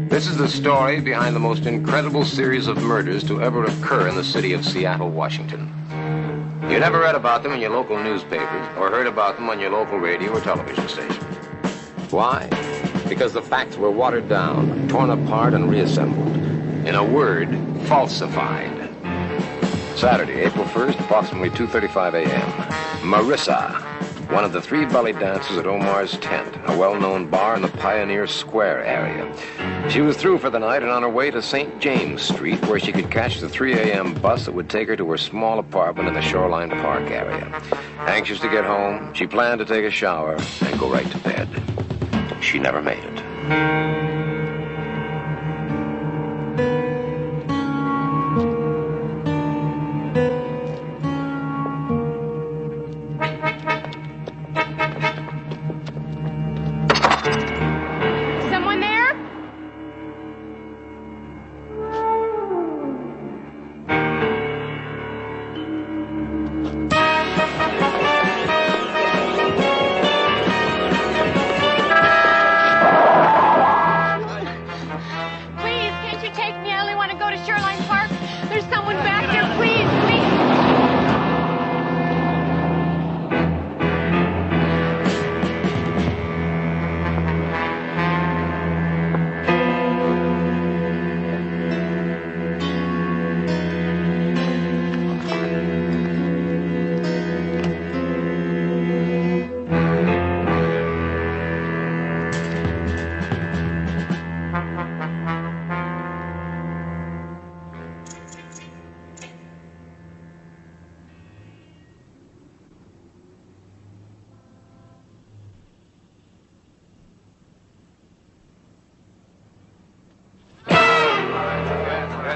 This is the story behind the most incredible series of murders to ever occur in the city of Seattle, Washington. You never read about them in your local newspapers or heard about them on your local radio or television station. Why? Because the facts were watered down, torn apart, and reassembled. In a word, falsified. Saturday, April 1st, approximately 2:35 a.m. Marissa, one of the three belly dancers at Omar's Tent, a well-known bar in the Pioneer Square area. She was through for the night and on her way to St. James Street, where she could catch the 3 a.m. bus that would take her to her small apartment in the Shoreline Park area. Anxious to get home, she planned to take a shower and go right to bed. She never made it.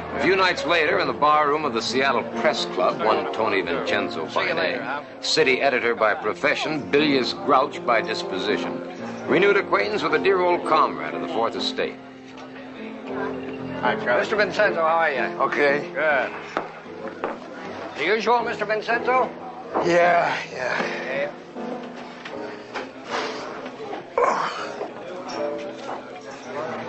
A few nights later, in the bar room of the Seattle Press Club, one Tony Vincenzo by name, city editor by profession, bilious grouch by disposition, renewed acquaintance with a dear old comrade of the Fourth Estate. Hi, Charlie. Mr. Vincenzo, how are you? Okay. Good. The usual, Mr. Vincenzo? Yeah. Okay.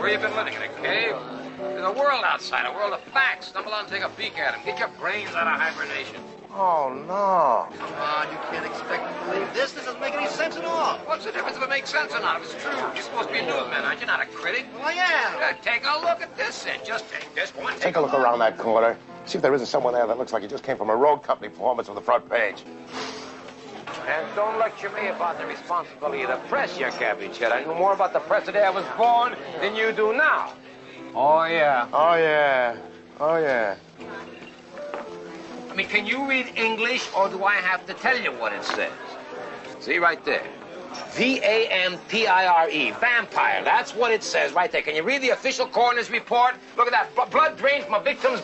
Where you been living, in a cave? There's a world outside, a world of facts. Stumble on and take a peek at them. Get your brains out of hibernation. Oh, no. Come on, you can't expect me to believe this. This doesn't make any sense at all. What's the difference if it makes sense or not? If it's true, you're supposed to be a newsman, aren't you? Not a critic. Well, I am. Take a look at this, then. Just take this one. Take a look around that corner. See if there isn't someone there that looks like he just came from a road company performance on the front page. And don't lecture me about the responsibility of the press, you cabbage head. I knew more about the press the day I was born than you do now. Oh, yeah. Oh, yeah. Oh, yeah. I mean, can you read English, or do I have to tell you what it says? See, right there. V-A-M-P-I-R-E. Vampire. That's what it says right there. Can you read the official coroner's report? Look at that. Blood drained from a victim's...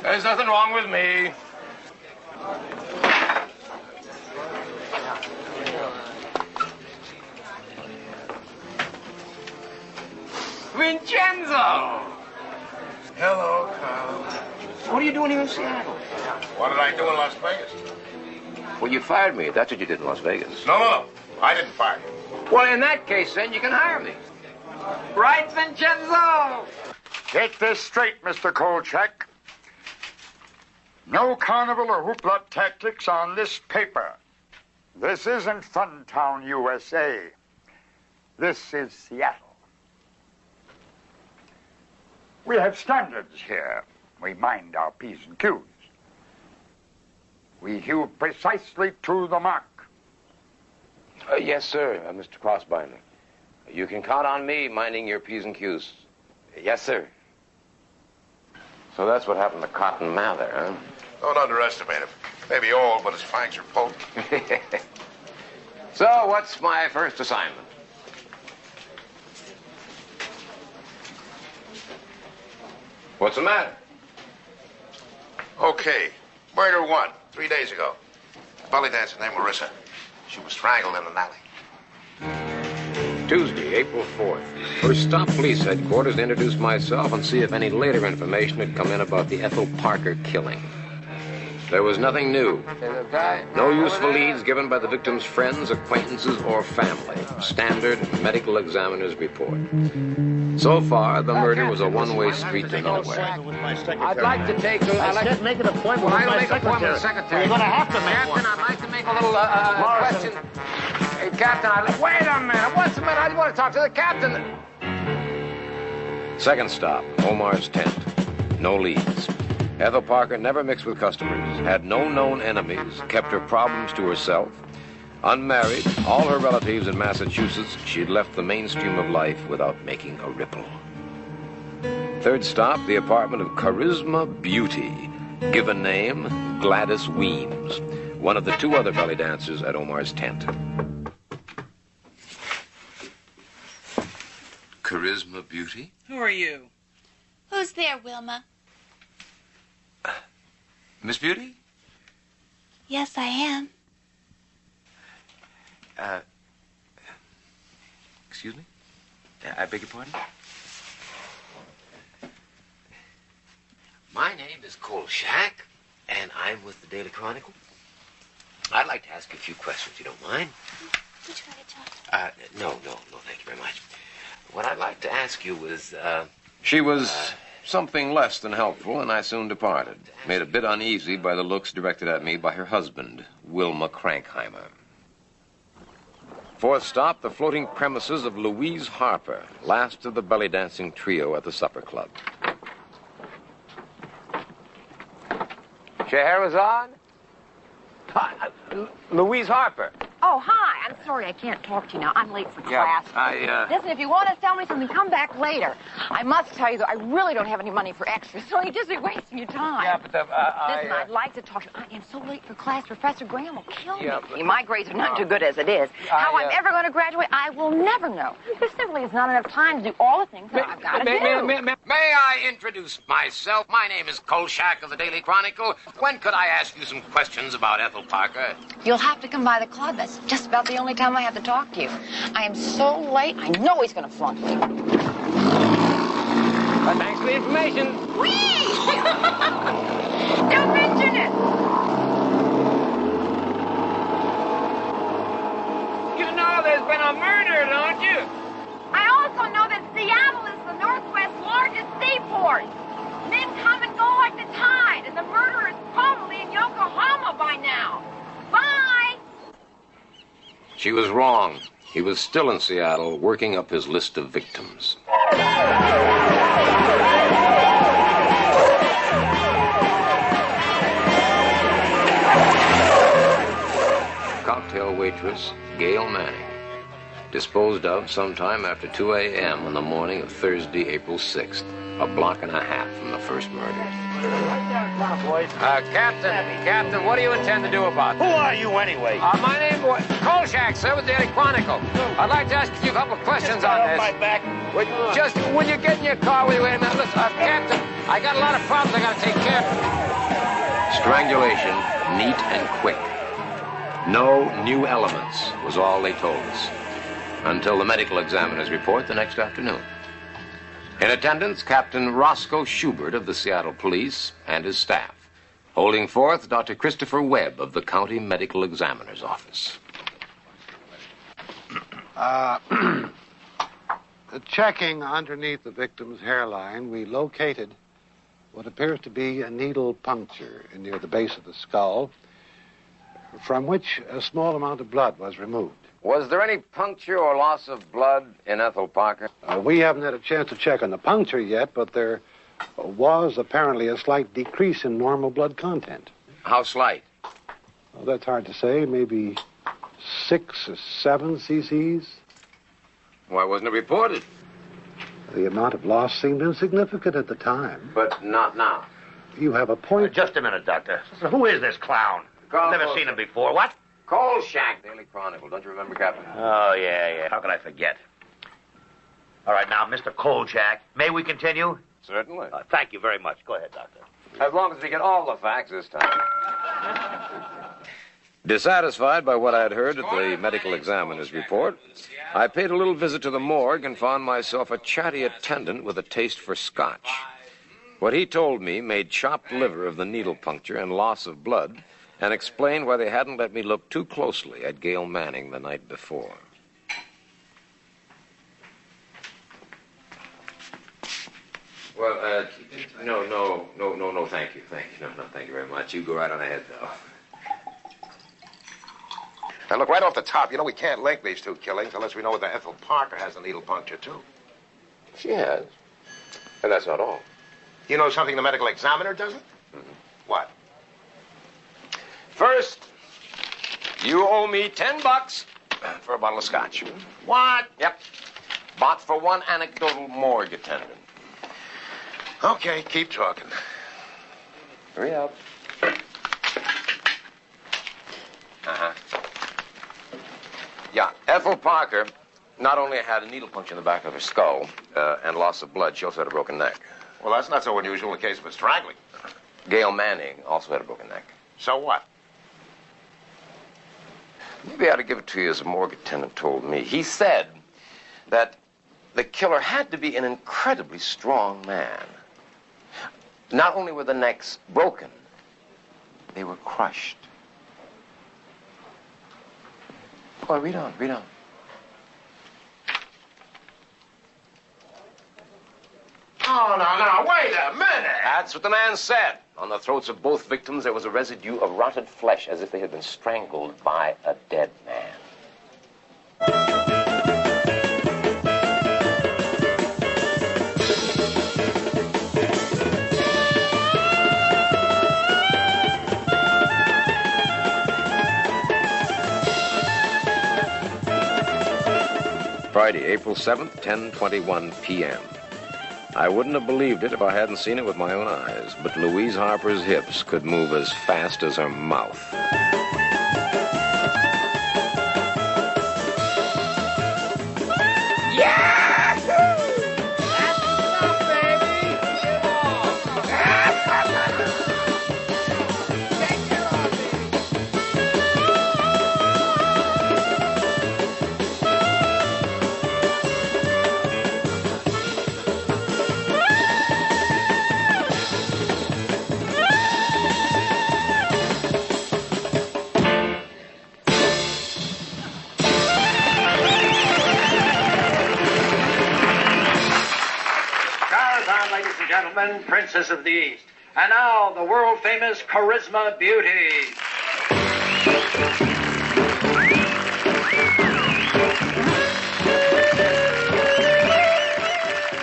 There's nothing wrong with me. Vincenzo! Hello, Carl. What are you doing here in Seattle? What did I do in Las Vegas? Well, you fired me. That's what you did in Las Vegas. No. I didn't fire you. Well, in that case, then, you can hire me. Right, Vincenzo? Get this straight, Mr. Kolchak. No carnival or hoopla tactics on this paper. This isn't Funtown, USA. This is Seattle. We have standards here. We mind our P's and Q's. We hew precisely to the mark. Yes, sir, Mr. Crossbinder. You can count on me minding your P's and Q's. Yes, sir. So that's what happened to Cotton Mather, huh? Don't underestimate him. Maybe old, but his fangs are potent. So, what's my first assignment? What's the matter? Okay. Murder 1, 3 days ago. Belly dancer named Marissa. She was strangled in an alley. Tuesday, April 4th. First stop police headquarters to introduce myself and see if any later information had come in about the Ethel Parker killing. There was nothing new. No useful leads given by the victim's friends, acquaintances, or family. Standard medical examiner's report. So far, the murder was a one-way street to nowhere. I'd like to take a... Make an appointment Well, with I'll my make an appointment with the secretary. You're going to have to make Captain, one. I'd like to make a little question. Hey, Captain, wait a minute. What's the matter? I want to talk to the captain. Second stop, Omar's tent. No leads. Ethel Parker never mixed with customers, had no known enemies, kept her problems to herself. Unmarried, all her relatives in Massachusetts, she'd left the mainstream of life without making a ripple. Third stop, the apartment of Charisma Beauty. Given name, Gladys Weems, one of the two other belly dancers at Omar's tent. Charisma Beauty? Who are you? Who's there, Wilma? Miss Beauty? Yes, I am. Excuse me? I beg your pardon? My name is Kolchak, and I'm with the Daily Chronicle. I'd like to ask you a few questions, you don't mind? Would you like to talk? No, thank you very much. What I'd like to ask you was, She was something less than helpful, and I soon departed. Made a bit uneasy by the looks directed at me by her husband, Wilma Krankheimer. Fourth stop, the floating premises of Louise Harper, last of the belly dancing trio at the supper club. Scheherazade? Louise Harper. Oh, hi. I'm sorry I can't talk to you now. I'm late for class. Listen, if you want to tell me something, come back later. I must tell you, though, I really don't have any money for extras, so you just be wasting your time. Yeah, but Listen, I'd like to talk to you. I am so late for class. Professor Graham will kill me. My grades are not too good as it is. How I'm ever going to graduate, I will never know. There simply is not enough time to do all the things that I've got to do. May I introduce myself? My name is Kolchak of the Daily Chronicle. When could I ask you some questions about Ethel Parker? You'll have to come by the club. That's just about the only time I have to talk to you. I am so late, I know he's going to flunk me. Thanks for the information. Whee! Don't mention it! You know there's been a murder, don't you? I also know that Seattle is the Northwest's largest seaport. Men come and go like the tide, and the murderer is probably in Yokohama by now. Bye! She was wrong. He was still in Seattle, working up his list of victims. Cocktail waitress, Gail Manning. Disposed of sometime after 2 a.m. on the morning of Thursday, April 6th. A block and a half from the first murder. Captain, what do you intend to do about Who this? are you anyway? My name is Kolchak, sir, with the Daily Chronicle. I'd like to ask you a couple of questions on this. My back. Just when you get in your car, will you wait a minute? Listen, Captain, I got a lot of problems I got to take care of. Strangulation, neat and quick. No new elements was all they told us. Until the medical examiner's report the next afternoon. In attendance, Captain Roscoe Schubert of the Seattle Police and his staff. Holding forth, Dr. Christopher Webb of the County Medical Examiner's Office. Checking underneath the victim's hairline, we located what appears to be a needle puncture near the base of the skull, from which a small amount of blood was removed. Was there any puncture or loss of blood in Ethel Parker? We haven't had a chance to check on the puncture yet, but there was apparently a slight decrease in normal blood content. How slight? Well, that's hard to say. Maybe 6 or 7 cc's. Why wasn't it reported? The amount of loss seemed insignificant at the time. But not now. You have a point. Just a minute, Doctor. Who is this clown? Never seen him before. What? Kolchak, Daily Chronicle. Don't you remember, Captain? Oh, yeah. How could I forget? All right, now, Mr. Kolchak, may we continue? Certainly. Thank you very much. Go ahead, Doctor. As long as we get all the facts this time. Dissatisfied by what I had heard at the medical examiner's report, I paid a little visit to the morgue and found myself a chatty attendant with a taste for scotch. What he told me made chopped liver of the needle puncture and loss of blood, and explained why they hadn't let me look too closely at Gail Manning the night before. Well, no, thank you. No, thank you very much. You go right on ahead, though. Now, look, right off the top, you know we can't link these two killings unless we know whether Ethel Parker has a needle puncture, too. She has. And that's not all. You know something the medical examiner doesn't? Mm-hmm. What? First, you owe me $10 for a bottle of scotch. What? Yep. Bought for one anecdotal morgue attendant. Okay, keep talking. Hurry up. Uh-huh. Yeah, Ethel Parker not only had a needle puncture in the back of her skull and loss of blood, she also had a broken neck. Well, that's not so unusual in the case of a strangling. Gail Manning also had a broken neck. So what? Maybe I ought to give it to you as a morgue attendant told me. He said that the killer had to be an incredibly strong man. Not only were the necks broken, they were crushed. Boy, read on. Oh, no, wait a minute. That's what the man said. On the throats of both victims, there was a residue of rotted flesh, as if they had been strangled by a dead man. Friday, April 7th, 10:21 p.m. I wouldn't have believed it if I hadn't seen it with my own eyes, but Louise Harper's hips could move as fast as her mouth. Princess of the East. And now, the world-famous Charisma Beauty.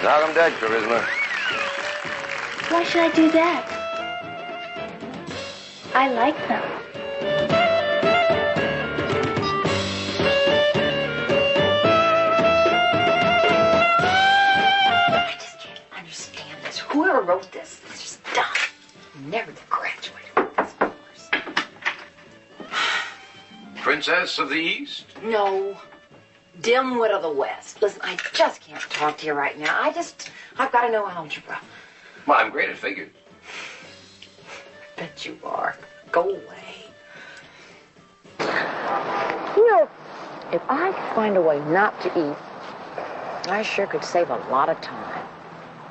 Knock 'em dead, Charisma. Why should I do that? I like them. Whoever wrote this is just dumb. Never to graduate with this course. Princess of the East? No. Dimwit of the West. Listen, I just can't talk to you right now. I've got to know algebra. Well, I'm great at figures. Bet you are. Go away. You know, if I could find a way not to eat, I sure could save a lot of time.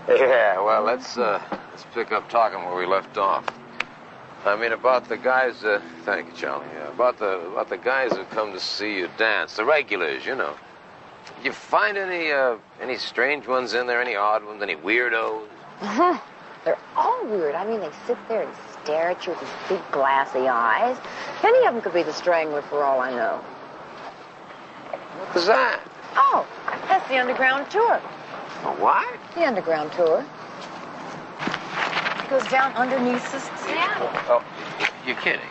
Yeah, well, let's pick up talking where we left off. I mean, about the guys, thank you, Charlie. About the guys who come to see you dance, the regulars, you know. Did you find any strange ones in there, any odd ones, any weirdos? They're all weird. I mean, they sit there and stare at you with these big glassy eyes. Any of them could be the Strangler for all I know. What was that? Oh, that's the underground tour. A what? The underground tour. It goes down underneath Seattle. Oh, you're kidding.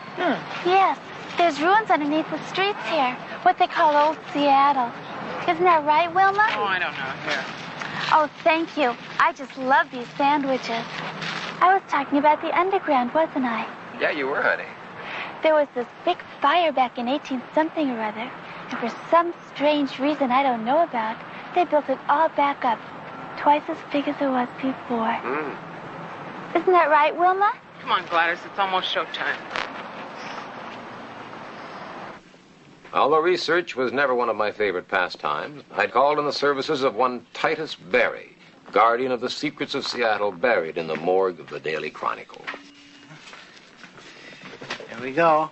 Yes, there's ruins underneath the streets here. What they call Old Seattle. Isn't that right, Wilma? Oh, I don't know. Here. Oh, thank you. I just love these sandwiches. I was talking about the underground, wasn't I? Yeah, you were, honey. There was this big fire back in 18-something or other, and for some strange reason I don't know about, they built it all back up, twice as big as it was before. Isn't that right, Wilma? Come on, Gladys. It's almost showtime. Although research was never one of my favorite pastimes, I'd called in the services of one Titus Berry, guardian of the secrets of Seattle buried in the morgue of the Daily Chronicle. Here we go.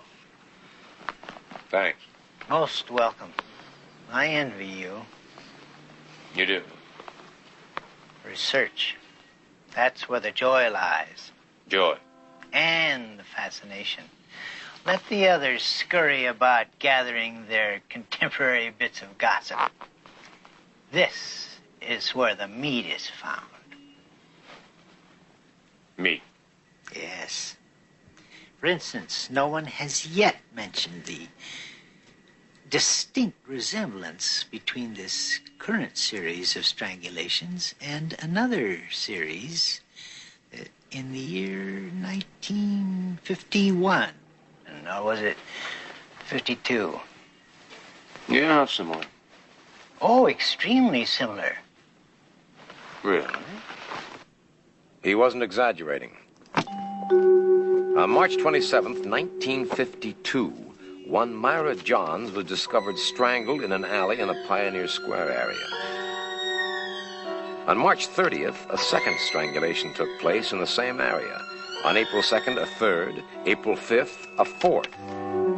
Thanks. Most welcome. I envy you. You do? Research. That's where the joy lies. Joy. And the fascination. Let the others scurry about gathering their contemporary bits of gossip. This is where the meat is found. Meat? Yes. For instance, no one has yet mentioned the distinct resemblance between this current series of strangulations and another series in the year 1951. Or was it 52? Yeah, similar. Oh, extremely similar. Really? He wasn't exaggerating. On March 27th, 1952, one Myra Johns was discovered strangled in an alley in the Pioneer Square area. On March 30th, a second strangulation took place in the same area. On April 2nd, a third. April 5th, a fourth.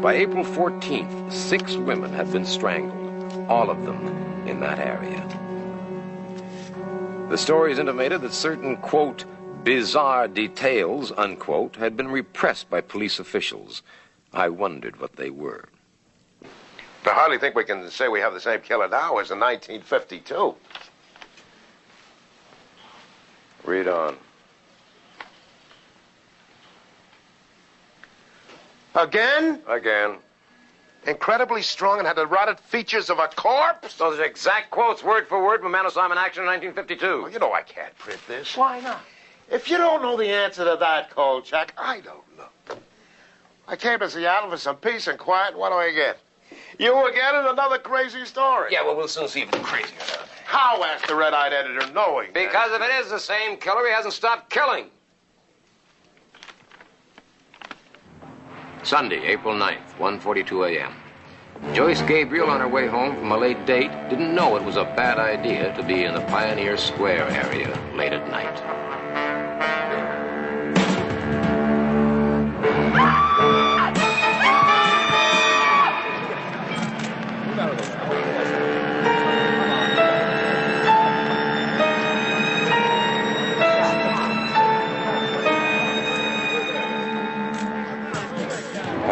By April 14th, 6 women had been strangled, all of them in that area. The stories intimated that certain, quote, bizarre details, unquote, had been repressed by police officials. I wondered what they were. I hardly think we can say we have the same killer now as in 1952. Read on. Again? Again. Incredibly strong and had the rotted features of a corpse? Those are exact quotes, word for word, from Man of Simon Action in 1952. Well, you know I can't print this. Why not? If you don't know the answer to that, Kolchak, I don't know. I came to Seattle for some peace and quiet. What do I get? You again and another crazy story. Yeah, well, we'll soon see if it's crazy or not. How, asked the red-eyed editor, knowing that? Because if it is the same killer, he hasn't stopped killing. Sunday, April 9th, 1:42 a.m. Joyce Gabriel, on her way home from a late date, didn't know it was a bad idea to be in the Pioneer Square area late at night.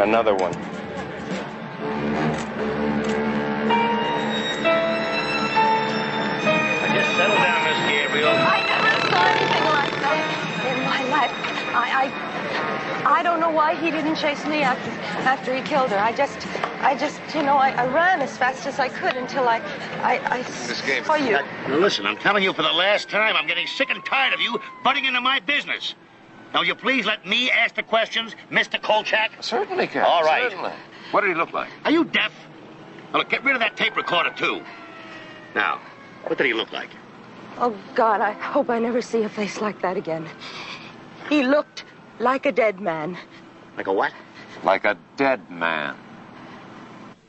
Another one. Just settle down, Miss Gabriel. I never saw anything like that in my life. I don't know why he didn't chase me after he killed her. I just, you know, I ran as fast as I could until I saw you. Now, listen, I'm telling you for the last time, I'm getting sick and tired of you butting into my business. Now, will you please let me ask the questions, Mr. Kolchak? Certainly, Captain. All right. Certainly. What did he look like? Are you deaf? Now, look, get rid of that tape recorder, too. Now, what did he look like? Oh, God, I hope I never see a face like that again. He looked like a dead man. Like a what? Like a dead man.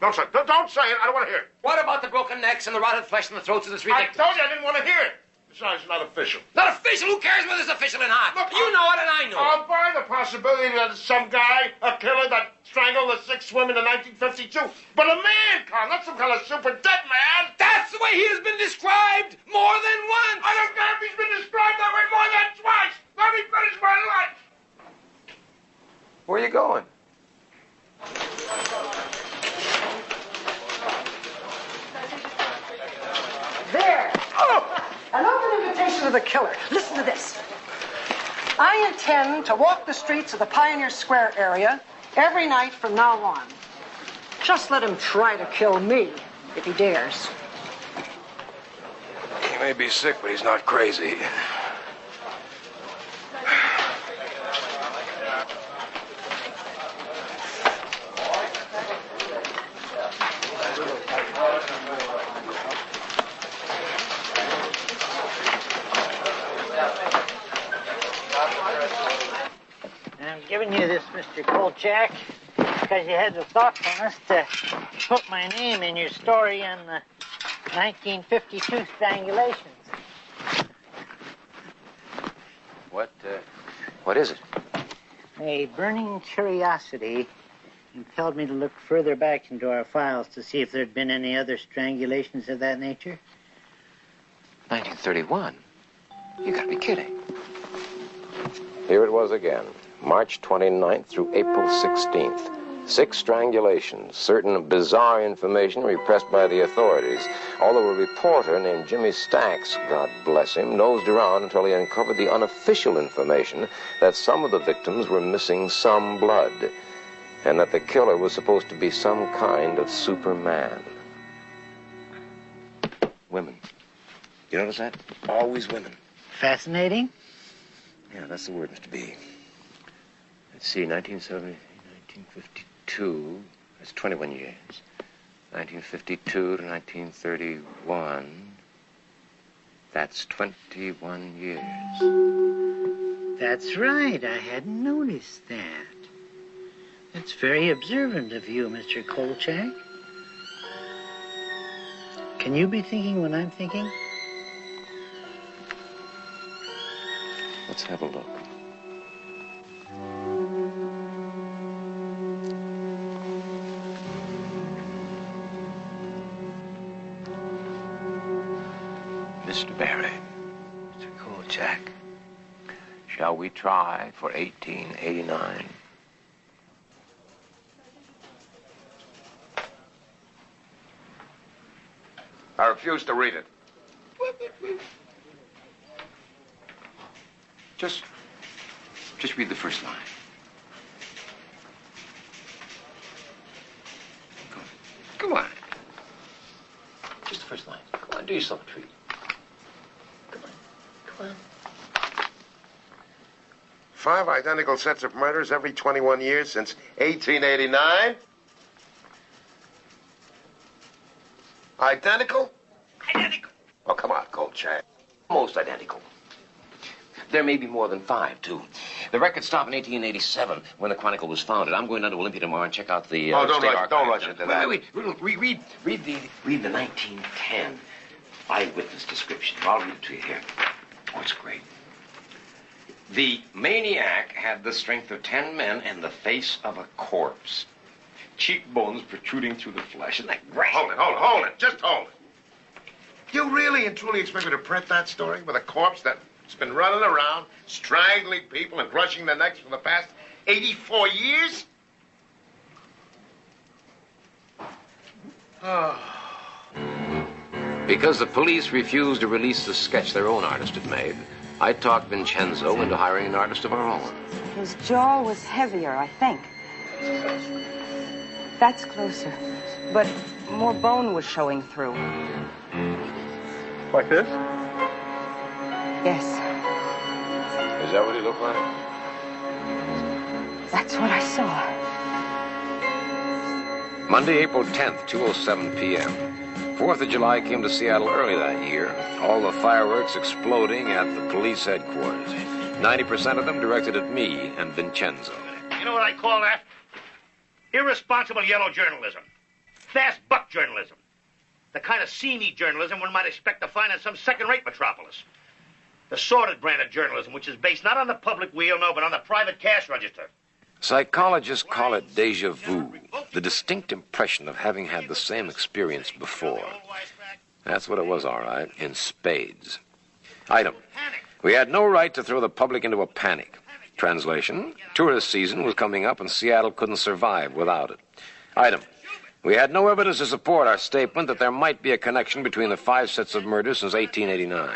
No, sir. Don't say it. I don't want to hear it. What about the broken necks and the rotted flesh and the throats of the 3 I victims? told you I didn't want to hear it. Besides, it's not official. Not official? Who cares whether it's official or not? Look, you know it and I know it. I'll buy the possibility that some guy, a killer that strangled the 6 women in 1952. But a man, Carl, not some kind of super dead man. That's the way he has been described more than once. I don't care if he's been described that way more than twice. Let me finish my lunch. Where are you going? There. Oh! An open invitation to the killer. Listen to this. I intend to walk the streets of the Pioneer Square area every night from now on. Just let him try to kill me if he dares. He may be sick, but he's not crazy. I'm giving you this, Mr. Kolchak. because you had the thoughtfulness to put my name in your story on the 1952 strangulations. What is it? A burning curiosity impelled me to look further back into our files to see if there'd been any other strangulations of that nature. 1931? You gotta be kidding. Here it was again, March 29th through April 16th. 6 strangulations, certain bizarre information repressed by the authorities. Although a reporter named Jimmy Stacks, God bless him, nosed around until he uncovered the unofficial information that some of the victims were missing some blood, and that the killer was supposed to be some kind of Superman. Women. You notice that? Always women. Fascinating? Yeah, that's the word, Mr. B. Let's see, 1970, 1952, that's 21 years. 1952 to 1931, that's 21 years. That's right, I hadn't noticed that. That's very observant of you, Mr. Kolchak. Can you be thinking what I'm thinking? Let's have a look. Mr. Barry. Mr. Kolchak. Shall we try for 1889? I refuse to read it. Just read the first line. Come on. Just the first line. Come on, do yourself a treat. Come on. 5 identical sets of murders every 21 years since 1889? Identical? Identical. Oh, come on, Kolchak. Almost identical. There may be more than 5, too. The records stop in 1887 when the Chronicle was founded. I'm going down to Olympia tomorrow and check out the don't state rush, don't archives. rush into that. Wait, read the 1910 eyewitness description. I'll read it to you here. Oh, it's great. The maniac had the strength of 10 men and the face of a corpse. Cheekbones protruding through the flesh. Isn't that great? Hold it. Just hold it. You really and truly expect me to print that story with a corpse that's been running around, strangling people and crushing their necks for the past 84 years? Because the police refused to release the sketch their own artist had made, I talked Vincenzo into hiring an artist of our own. His jaw was heavier, I think. That's closer. But more bone was showing through. Like this? Yes, Is that what he looked like? that's what I saw. Monday, April 10th, 2:07 p.m. 4th of July came to Seattle early that year. All the fireworks exploding at the police headquarters. 90% of them directed at me and Vincenzo. You know what I call that? Irresponsible yellow journalism. Fast buck journalism. The kind of seamy journalism one might expect to find in some second-rate metropolis. The sordid brand of journalism, which is based not on the public wheel, no, but on the private cash register. Psychologists call it déjà vu, the distinct impression of having had the same experience before. That's what it was, all right, in spades. Item: we had no right to throw the public into a panic. Translation: tourist season was coming up and Seattle couldn't survive without it. Item: we had no evidence to support our statement that there might be a connection between the 5 sets of murders since 1889.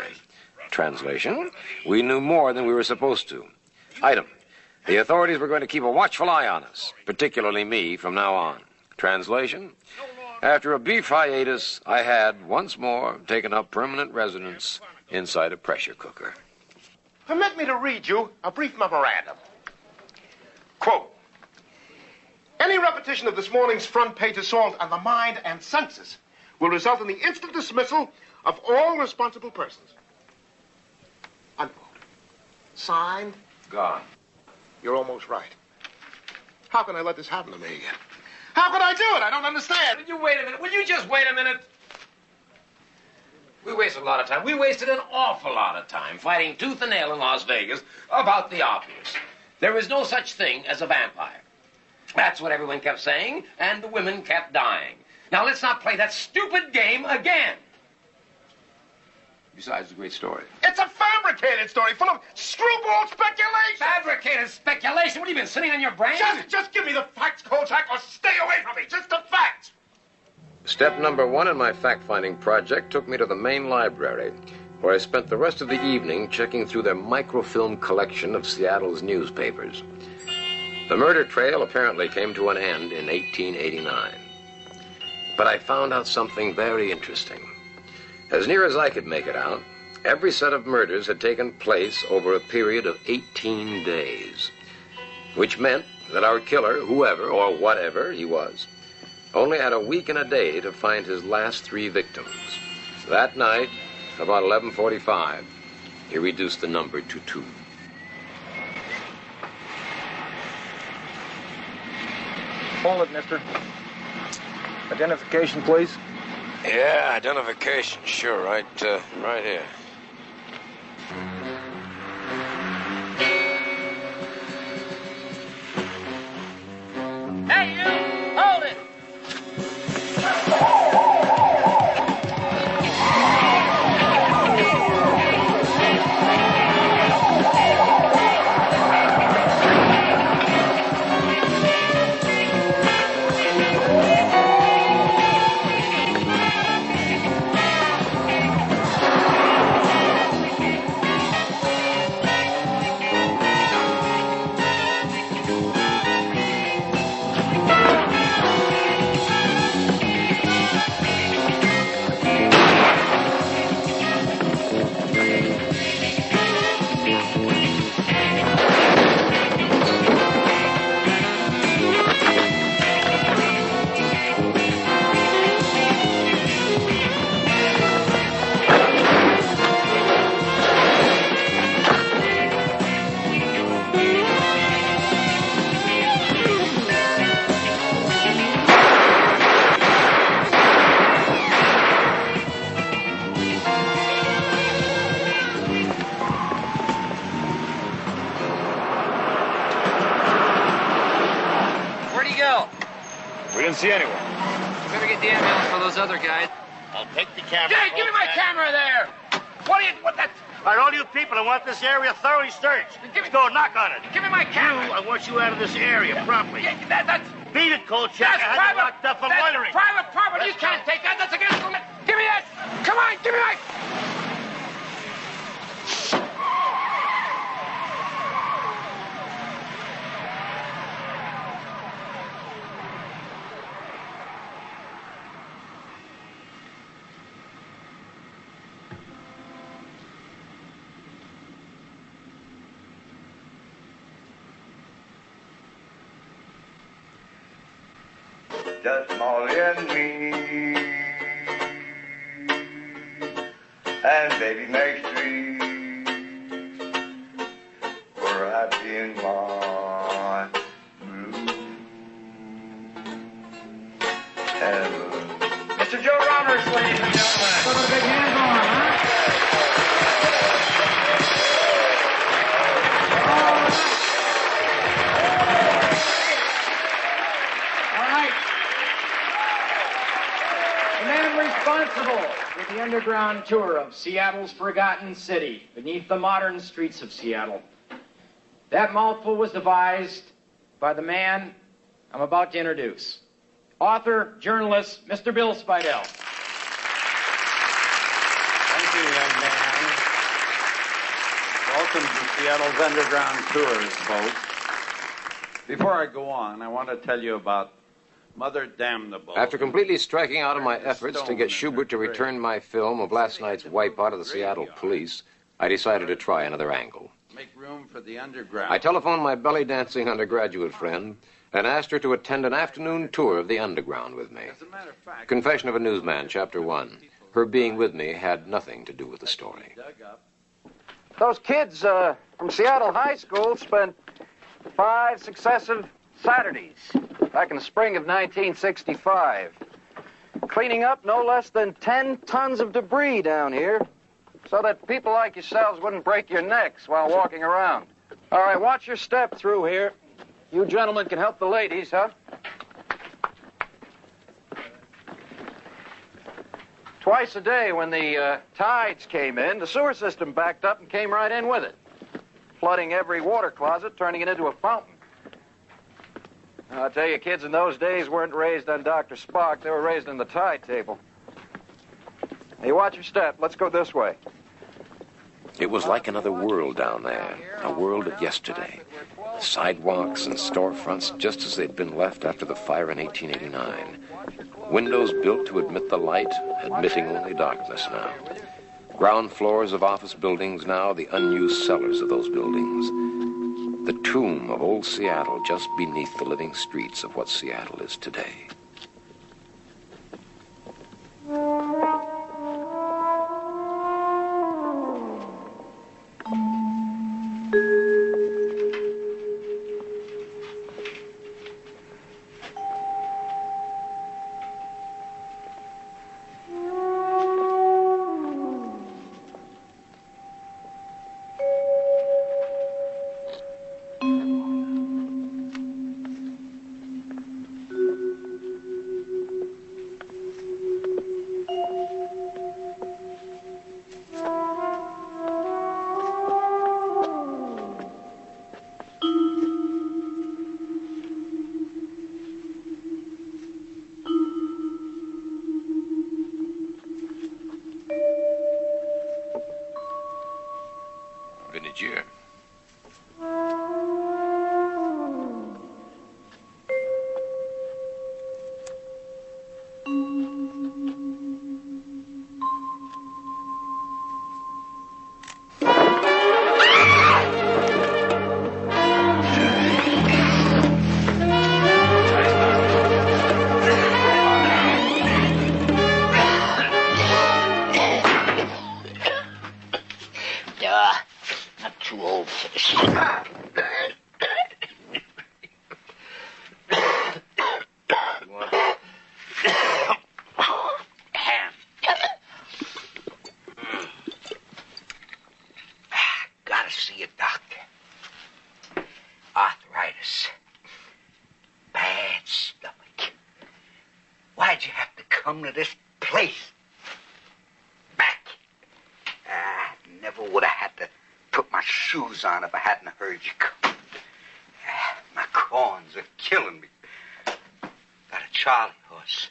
Translation: we knew more than we were supposed to. Item: the authorities were going to keep a watchful eye on us, particularly me, from now on. Translation: after a brief hiatus, I had, once more, taken up permanent residence inside a pressure cooker. Permit me to read you a brief memorandum. Quote, any repetition of this morning's front page assault on the mind and senses will result in the instant dismissal of all responsible persons. Unquote. Signed. Gone. You're almost right. How can I let this happen to me? How could I do it? I don't understand. Will you wait a minute? Will you just wait a minute? We wasted a lot of time. We wasted an awful lot of time fighting tooth and nail in Las Vegas about the obvious. There is no such thing as a vampire. That's what everyone kept saying, and the women kept dying. Now, let's not play that stupid game again. Besides, it's a great story. It's a fabricated story full of screwball speculation. Fabricated speculation? What have you been sitting on your brain? Just give me the facts, Kolchak, or stay away from me. Just the facts. Step number 1 in my fact-finding project took me to the main library, where I spent the rest of the evening checking through their microfilm collection of Seattle's newspapers. The murder trail apparently came to an end in 1889. But I found out something very interesting. As near as I could make it out, every set of murders had taken place over a period of 18 days, which meant that our killer, whoever or whatever he was, only had a week and a day to find his last 3 victims. That night, about 11:45, he reduced the number to 2. Hold it, mister. Identification, please. Yeah, identification, sure, right here. Hey, you! Hold it! See anyone. Better get the ambulance for those other guys. I'll take the camera. Jay, give me my camera there! What that? All right, all you people, I want this area thoroughly searched. Let's go, knock on it. Give me my camera! I want you out of this area promptly. That's... Beat it, Kolchak. I had you locked up for loitering. Private property. You can't take that. That's against the law. Give me that! Come on, give me my... Just Molly and me, and baby makes 3. We're happy in my room. Mr. Joe Roberts, ladies and gentlemen. Put a big hand on, huh? Responsible for the underground tour of Seattle's forgotten city beneath the modern streets of Seattle. That mouthful was devised by the man I'm about to introduce. Author, journalist, Mr. Bill Spidell. Thank you, young man. Welcome to Seattle's underground tours, folks. Before I go on, I want to tell you about Mother Damnable. After completely striking out on my efforts to get Schubert to return my film of last night's wipeout of the Seattle police, I decided to try another angle. Make room for the underground. I telephoned my belly dancing undergraduate friend and asked her to attend an afternoon tour of the underground with me. Confession of a Newsman, Chapter 1. Her being with me had nothing to do with the story. Those kids from Seattle High School spent 5 successive Saturdays, back in the spring of 1965. Cleaning up no less than 10 tons of debris down here so that people like yourselves wouldn't break your necks while walking around. All right, watch your step through here. You gentlemen can help the ladies, huh? Twice a day when the tides came in, the sewer system backed up and came right in with it, flooding every water closet, turning it into a fountain. I'll tell you, kids in those days weren't raised on Dr. Spock. They were raised on the tide table. Hey, watch your step. Let's go this way. It was like another world down there, a world of yesterday. Sidewalks and storefronts just as they'd been left after the fire in 1889. Windows built to admit the light, admitting only darkness now. Ground floors of office buildings now, the unused cellars of those buildings. The tomb of old Seattle just beneath the living streets of what Seattle is today. Year. Why'd you have to come to this place? Back. Never would have had to put my shoes on if I hadn't heard you come. My corns are killing me. Got a Charlie horse.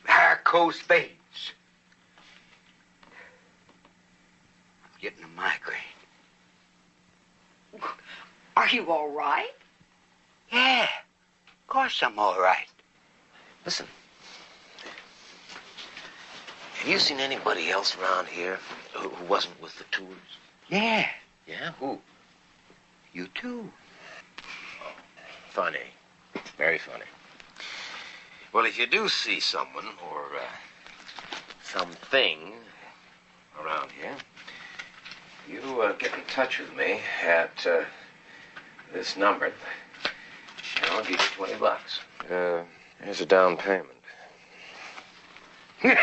Varicose veins. I'm getting a migraine. Are you all right? Yeah, of course I'm all right. Listen, have you seen anybody else around here who wasn't with the tours? Yeah. Yeah? Who? You too. Funny. Very funny. Well, if you do see someone or something around here, you get in touch with me at this number, and I'll give you $20. Here's a down payment. I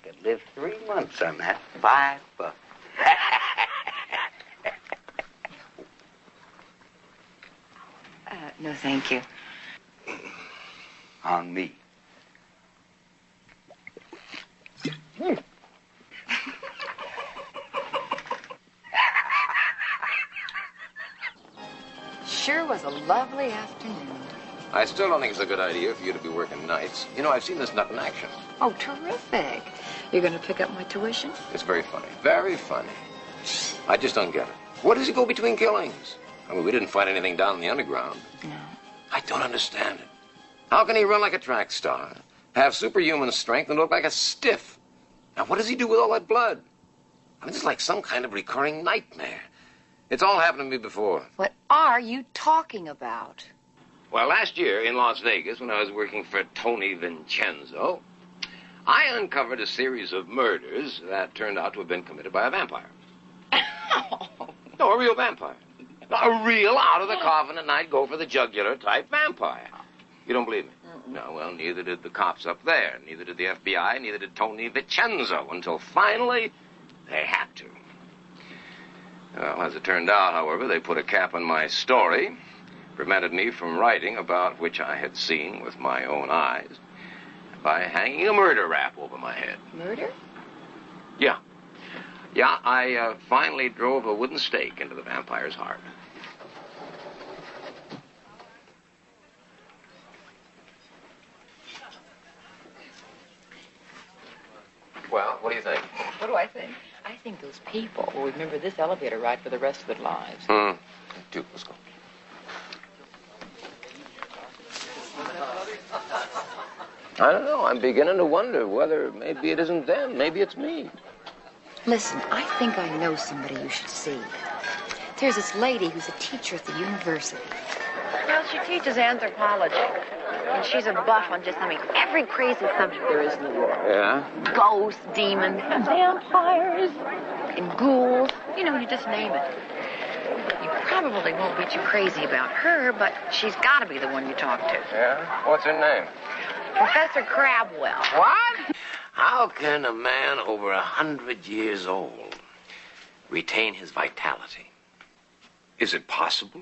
could live 3 months on that $5. No, thank you. On me. Sure was a lovely afternoon. I still don't think it's a good idea for you to be working nights. You know, I've seen this nut in action. Oh, terrific. You're going to pick up my tuition? It's very funny. Very funny. I just don't get it. What does he go between killings? I mean, we didn't find anything down in the underground. No. I don't understand it. How can he run like a track star, have superhuman strength, and look like a stiff? Now, what does he do with all that blood? I mean, it's like some kind of recurring nightmare. It's all happened to me before. What are you talking about? Well, last year in Las Vegas, when I was working for Tony Vincenzo, I uncovered a series of murders that turned out to have been committed by a vampire. No, a real vampire. A real out-of-the-coffin-at-night go-for-the-jugular type vampire. You don't believe me? No, well, neither did the cops up there. Neither did the FBI. Neither did Tony Vincenzo. Until finally, they had to. Well, as it turned out, however, they put a cap on my story, prevented me from writing about which I had seen with my own eyes, by hanging a murder rap over my head. Murder? Yeah. Yeah, I finally drove a wooden stake into the vampire's heart. Well, what do you think? What do I think? I think those people will remember this elevator ride for the rest of their lives. Duke, let's go. I don't know. I'm beginning to wonder whether maybe it isn't them. Maybe it's me. Listen, I think I know somebody you should see. There's this lady who's a teacher at the university. Well, she teaches anthropology. And she's a buff on just, every crazy subject there is in the world. Yeah? Ghosts, demons, vampires, and ghouls. You know, you just name it. You probably won't be too crazy about her, but she's got to be the one you talk to. Yeah? What's her name? Professor Crabwell. What? How can a man over 100 years old retain his vitality? Is it possible?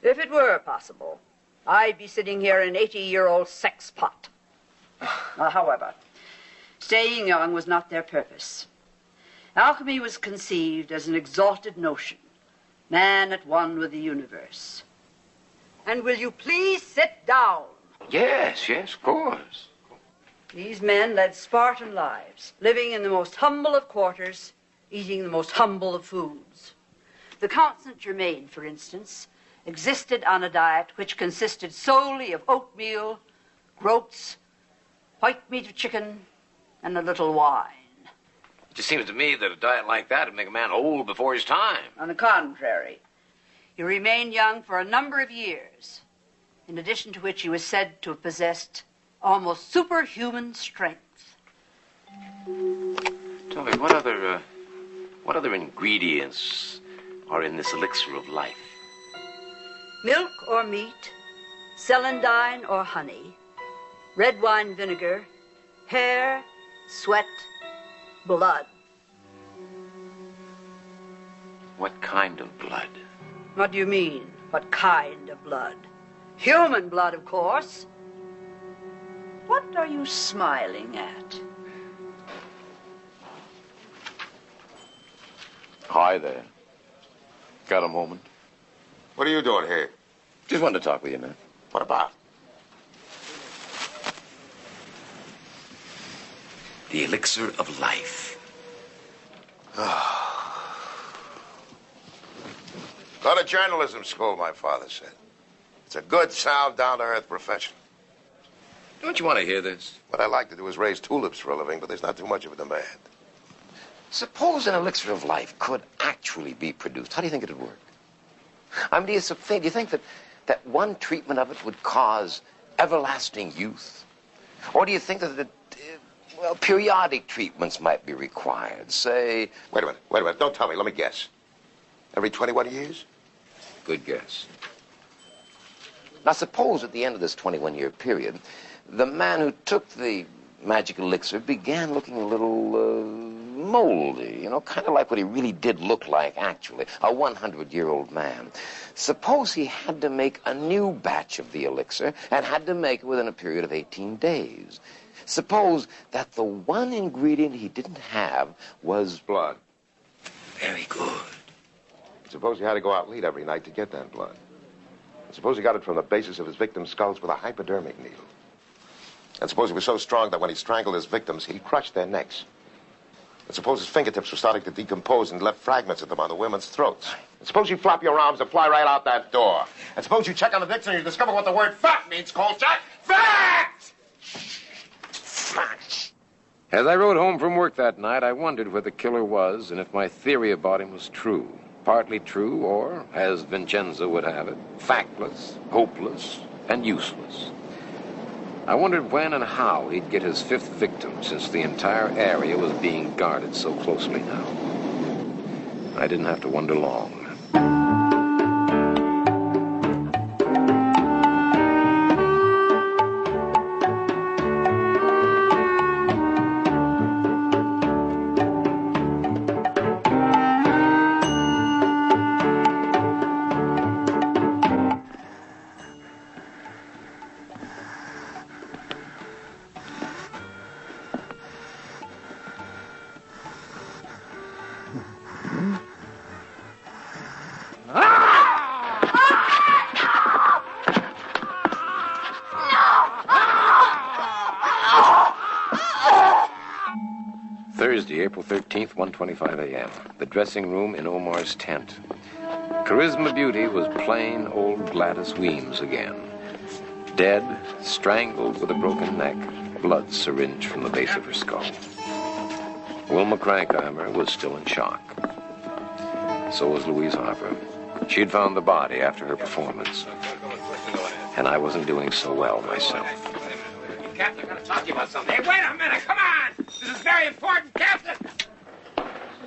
If it were possible, I'd be sitting here an 80-year-old sex pot. However, staying young was not their purpose. Alchemy was conceived as an exalted notion, man at one with the universe. And will you please sit down? Yes, of course. These men led Spartan lives, living in the most humble of quarters, eating the most humble of foods. The Count St. Germain, for instance, existed on a diet which consisted solely of oatmeal, groats, white meat of chicken, and a little wine. It just seems to me that a diet like that would make a man old before his time. On the contrary, he remained young for a number of years, in addition to which he was said to have possessed almost superhuman strength. Tell me, what other ingredients are in this elixir of life? Milk or meat, celandine or honey, red wine vinegar, hair, sweat, blood. What kind of blood? What do you mean, what kind of blood? Human blood, of course. What are you smiling at? Hi there. Got a moment? What are you doing here? Just wanted to talk with you, man. What about? The elixir of life. Go to journalism school, my father said. It's a good, sound, down-to-earth profession. Don't you want to hear this? What I like to do is raise tulips for a living, but there's not too much of a demand. Suppose an elixir of life could actually be produced. How do you think it'd work? I mean, do you think that one treatment of it would cause everlasting youth? Or do you think that, periodic treatments might be required? Say... Wait a minute. Don't tell me. Let me guess. Every 21 years? Good guess. Now, suppose at the end of this 21-year period, the man who took the magic elixir began looking a little moldy, kind of like what he really did look like, actually, a 100-year-old man. Suppose he had to make a new batch of the elixir and had to make it within a period of 18 days. Suppose that the one ingredient he didn't have was blood. Very good. Suppose he had to go out late every night to get that blood. And suppose he got it from the bases of his victims' skulls with a hypodermic needle. And suppose he was so strong that when he strangled his victims, he crushed their necks. And suppose his fingertips were starting to decompose and left fragments of them on the women's throats. And suppose you flap your arms and fly right out that door. And suppose you check on the dictionary and you discover what the word fat means, Kolchak. Fact! Fact! As I rode home from work that night, I wondered where the killer was and if my theory about him was true. Partly true, or, as Vincenzo would have it, factless, hopeless, and useless. I wondered when and how he'd get his fifth victim, since the entire area was being guarded so closely now. I didn't have to wonder long. Thursday, April 13th, 1:25 a.m. The dressing room in Omar's tent. Charisma Beauty was plain old Gladys Weems again. Dead, strangled with a broken neck, blood syringed from the base of her skull. Wilma Crankheimer was still in shock. So was Louise Harper. She'd found the body after her performance. And I wasn't doing so well myself. Captain, I've got to talk to you about something. Hey, wait a minute, come on! This is very important, Captain!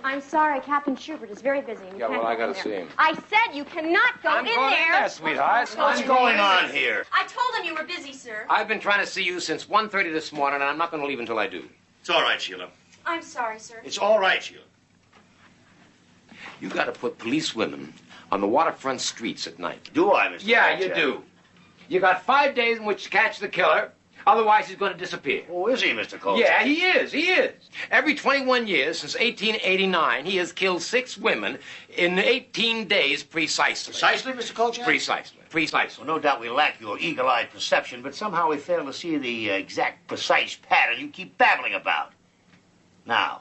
I'm sorry, Captain Schubert is very busy. Yeah, well, I gotta see him. I said you cannot go in there. Sweetheart. What's going on here? I told him you were busy, sir. I've been trying to see you since 1:30 this morning, and I'm not going to leave until I do. It's all right, Sheila. I'm sorry, sir. It's all right, Sheila. You got to put police women on the waterfront streets at night. Do I, Mr. Yeah, Kolchak? you do. You got 5 days in which to catch the killer. Otherwise, he's going to disappear. Oh, is he, Mr. Kolchak? Yeah, he is. He is. Every 21 years since 1889, he has killed 6 women in 18 days precisely. Precisely, Mr. Kolchak? Precisely. Precisely. Well, no doubt we lack your eagle-eyed perception, but somehow we fail to see the exact, precise pattern you keep babbling about. Now,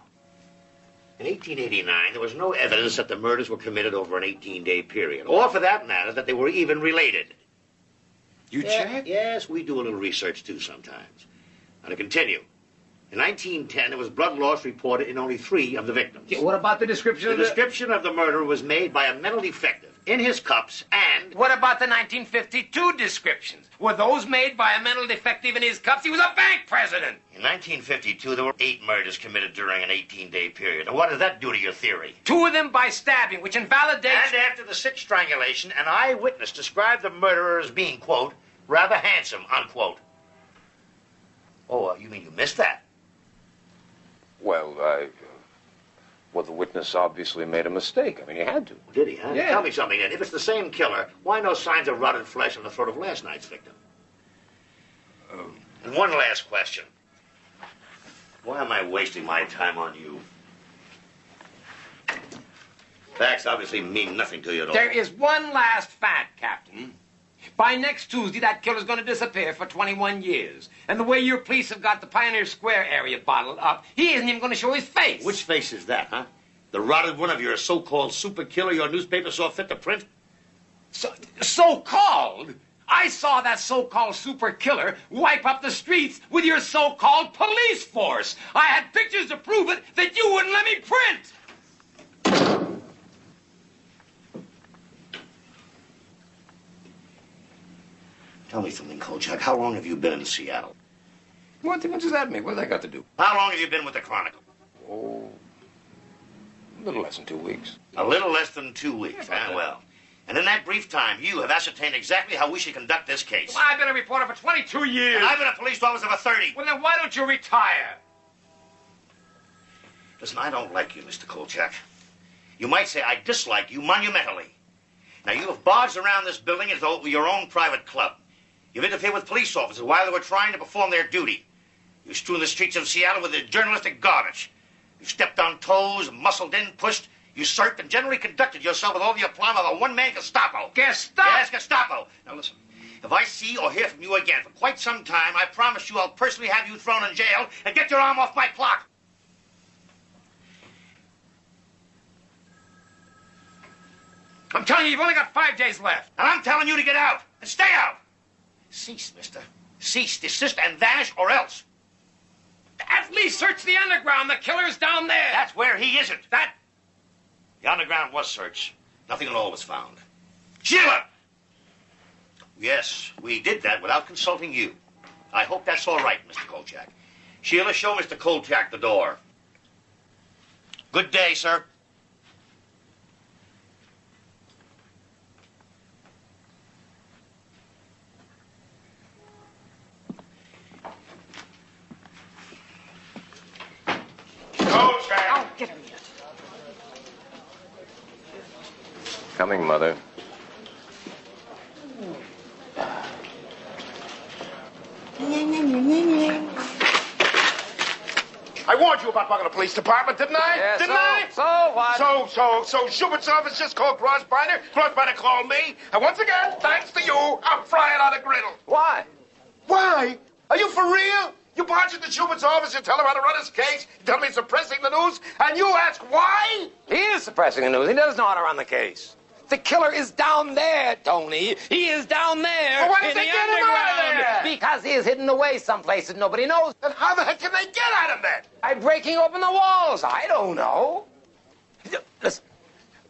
in 1889, there was no evidence that the murders were committed over an 18-day period, or for that matter, that they were even related. You check? Yes, we do a little research, too, sometimes. Now, to continue. In 1910, there was blood loss reported in only 3 of the victims. Yeah, what about the description The of the... description of the murder was made by a mental defective in his cups, and... What about the 1952 descriptions? Were those made by a mental defective in his cups? He was a bank president! In 1952, there were 8 murders committed during an 18-day period. Now, what does that do to your theory? 2 of them by stabbing, which invalidates... And after the 6th strangulation, an eyewitness described the murderer as being, quote, rather handsome, unquote. Oh, you mean you missed that? Well, well, the witness obviously made a mistake. I mean, he had to. Did he, huh? Yeah. Tell me something, then. If it's the same killer, why no signs of rotted flesh on the throat of last night's victim? And one last question. Why am I wasting my time on you? Facts obviously mean nothing to you at all. There is one last fact, Captain. By next Tuesday, that killer's going to disappear for 21 years. And the way your police have got the Pioneer Square area bottled up, he isn't even going to show his face. Which face is that, huh? The rotted one of your so-called super killer your newspaper saw fit to print? So-called? I saw that so-called super killer wipe up the streets with your so-called police force. I had pictures to prove it that you wouldn't let me print. Tell me something, Kolchak. How long have you been in Seattle? What does that mean? What has that got to do? How long have you been with the Chronicle? Oh, a little less than 2 weeks. A little less than 2 weeks, huh? Well, and in that brief time, you have ascertained exactly how we should conduct this case. Well, I've been a reporter for 22 years. And I've been a police officer for 30. Well, then why don't you retire? Listen, I don't like you, Mr. Kolchak. You might say I dislike you monumentally. Now, you have barged around this building as though it were your own private club. You've interfered with police officers while they were trying to perform their duty. You've strewn the streets of Seattle with the journalistic garbage. You've stepped on toes, muscled in, pushed, usurped, and generally conducted yourself with all the aplomb of a one-man Gestapo. Gestapo? Yes, Gestapo. Now, listen. If I see or hear from you again for quite some time, I promise you I'll personally have you thrown in jail and get your arm off my clock. I'm telling you, you've only got 5 days left. And I'm telling you to get out and stay out. Cease, mister. Cease, desist, and vanish, or else. At least search the underground. The killer's down there. That's where he isn't. The underground was searched. Nothing at all was found. Sheila! Yes, we did that without consulting you. I hope that's all right, Mr. Kolchak. Sheila, show Mr. Kolchak the door. Good day, sir. Oh, get him yet. Coming, Mother. I warned you about bugging the police department, didn't I? Yeah, didn't I? So what? So Schubert's office just called Crossbinder. Crossbinder called me. And once again, thanks to you, I'm flying on a griddle. Why? Why? Are you for real? You barge into Schubert's office, you tell him how to run his case, you tell him he's suppressing the news, and you ask why? He is suppressing the news. He does know how to run the case. The killer is down there, Tony. He is down there Well, why did in they the get him out of underground. there? Because he is hidden away someplace that nobody knows. Then how the heck can they get at him then? By breaking open the walls. I don't know. Listen,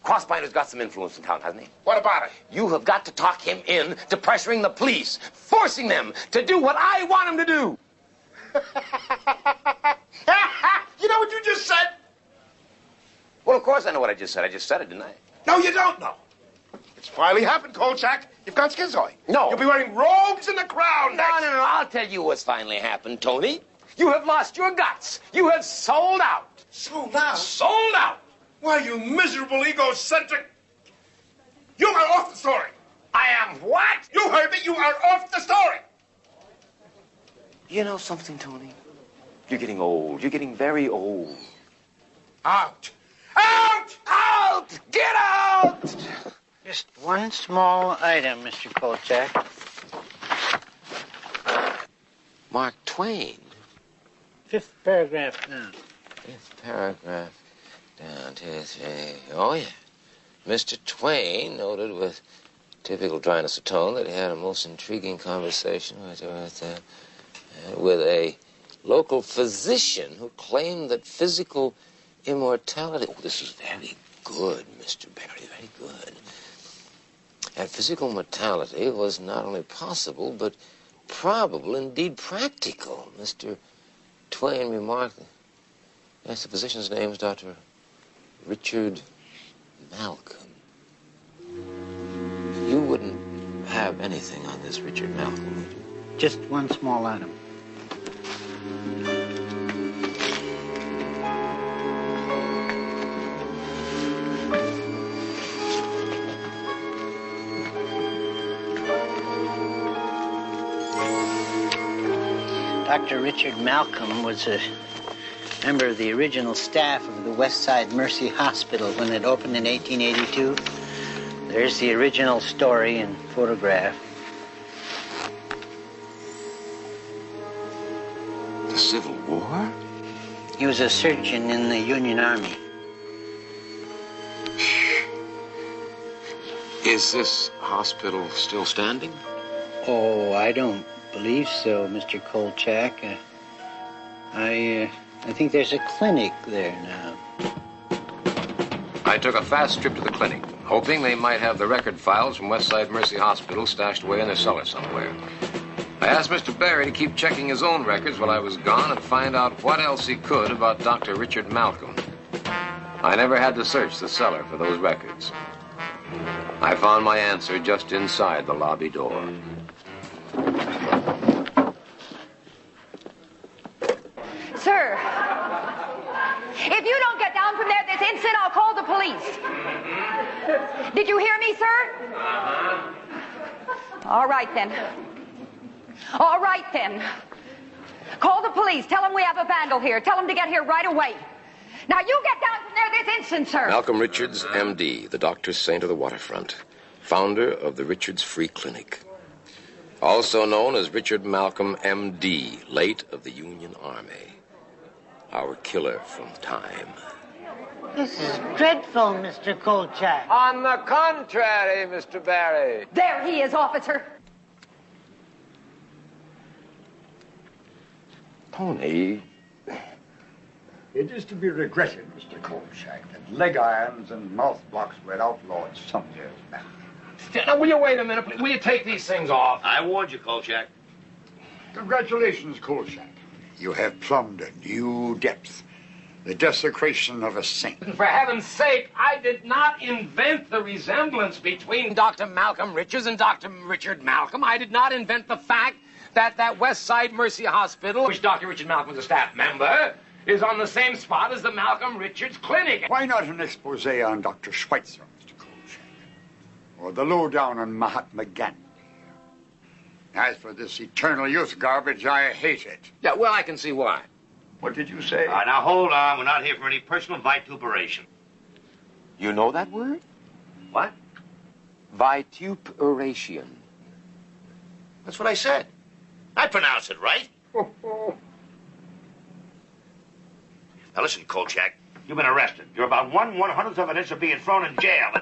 Crossbinder's got some influence in town, hasn't he? What about it? You have got to talk him in to pressuring the police, forcing them to do what I want him to do. You know what you just said? Well, of course I know what I just said. I just said it, didn't I? No, you don't know. It's finally happened, Kolchak. You've gone schizoid. No. You'll be wearing robes in the crowd next. No. I'll tell you what's finally happened, Tony. You have lost your guts. You have sold out. Sold out? Sold out. Why, you miserable, egocentric... You are off the story. I am what? You heard me. You are off the story. You know something, Tony? You're getting old. You're getting very old. Out. Out! Out! Get out! Just one small item, Mr. Kolchak. Mark Twain. 5th paragraph down. 5th paragraph down, 2, 3. Oh, yeah. Mr. Twain noted with typical dryness of tone that he had a most intriguing conversation with a local physician who claimed that physical immortality... Oh, this is very good, Mr. Barry, very good. And physical mortality was not only possible, but probable, indeed practical. Mr. Twain remarked... Yes, the physician's name is Dr. Richard Malcolm. You wouldn't have anything on this Richard Malcolm, would you? Just one small item. Dr. Richard Malcolm was a member of the original staff of the West Side Mercy Hospital when it opened in 1882. There's the original story and photograph. The Civil War? He was a surgeon in the Union Army. Is this hospital still standing? Oh, I don't believe so, Mr. Kolchak. I think there's a clinic there now. I took a fast trip to the clinic, hoping they might have the record files from Westside Mercy Hospital stashed away in their cellar somewhere. I asked Mr. Barry to keep checking his own records while I was gone and find out what else he could about Dr. Richard Malcolm. I never had to search the cellar for those records. I found my answer just inside the lobby door. Sir, if you don't get down from there this instant, I'll call the police. Did you hear me, sir? All right, then. All right, then. Call the police. Tell them we have a vandal here. Tell them to get here right away. Now, you get down from there this instant, sir. Malcolm Richards, M.D., the doctor's saint of the waterfront, founder of the Richards Free Clinic. Also known as Richard Malcolm, M.D., late of the Union Army. Our killer from time. This is dreadful, Mr. Kolchak. On the contrary, Mr. Barry. There he is, officer. Tony. It is to be regretted, Mr. Kolchak, that leg irons and mouth blocks were outlawed some years back. Now, will you wait a minute, please? Will you take these things off? I warned you, Kolchak. Congratulations, Kolchak. You have plumbed a new depth. The desecration of a saint. For heaven's sake, I did not invent the resemblance between Dr. Malcolm Richards and Dr. Richard Malcolm. I did not invent the fact that West Side Mercy Hospital, which Dr. Richard Malcolm was a staff member, is on the same spot as the Malcolm Richards Clinic. Why not an expose on Dr. Schweitzer, Mr. Kolchak? Or the lowdown on Mahatma Gandhi? As for this eternal youth garbage, I hate it. Yeah, well, I can see why. What did you say? Now, hold on. We're not here for any personal vituperation. You know that word? What? Vituperation. That's what I said. I pronounced it right. Now listen, Kolchak, you've been arrested. You're about 1/100th of an inch of being thrown in jail.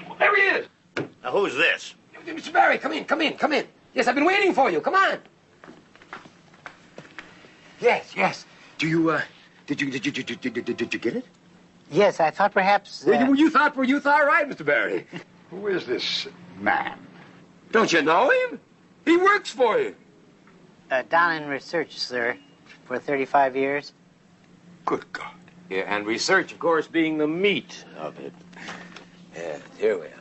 Well, there he is. Now who's this? Mr. Barry, come in, come in, come in. Yes, I've been waiting for you. Come on. Yes, yes. Did you get it? Yes, I thought perhaps... You thought right, Mr. Barry. Who is this man? Don't you know him? He works for you. Down in research, sir, for 35 years. Good God. Yeah, and research, of course, being the meat of it. Yeah, here we are.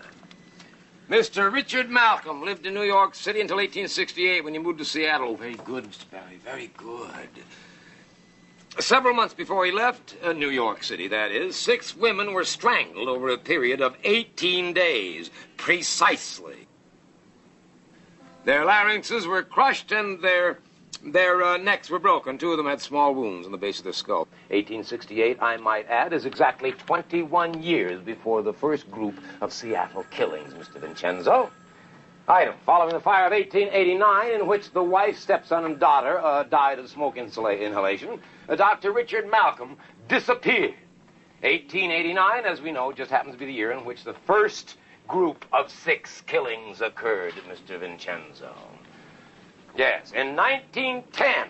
Mr. Richard Malcolm lived in New York City until 1868 when he moved to Seattle. Very good, Mr. Barry, very good. Several months before he left New York City, that is, 6 women were strangled over a period of 18 days, precisely. Their larynxes were crushed and their necks were broken. 2 of them had small wounds on the base of their skull. 1868, I might add, is exactly 21 years before the first group of Seattle killings, Mr. Vincenzo. Item, following the fire of 1889, in which the wife, stepson, and daughter died of smoke inhalation, Dr. Richard Malcolm disappeared. 1889, as we know, just happens to be the year in which the first group of 6 killings occurred, Mr. Vincenzo. Yes, in 1910,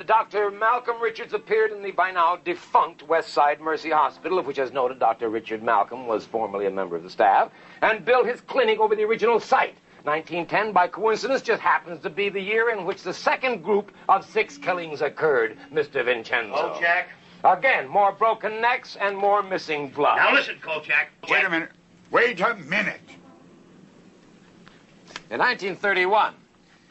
Dr. Malcolm Richards appeared in the by now defunct West Side Mercy Hospital, of which, as noted, Dr. Richard Malcolm was formerly a member of the staff, and built his clinic over the original site. 1910, by coincidence, just happens to be the year in which the second group of 6 killings occurred, Mr. Vincenzo. Kolchak? Again, more broken necks and more missing blood. Now listen, Kolchak. Wait a minute. Wait a minute. In 1931,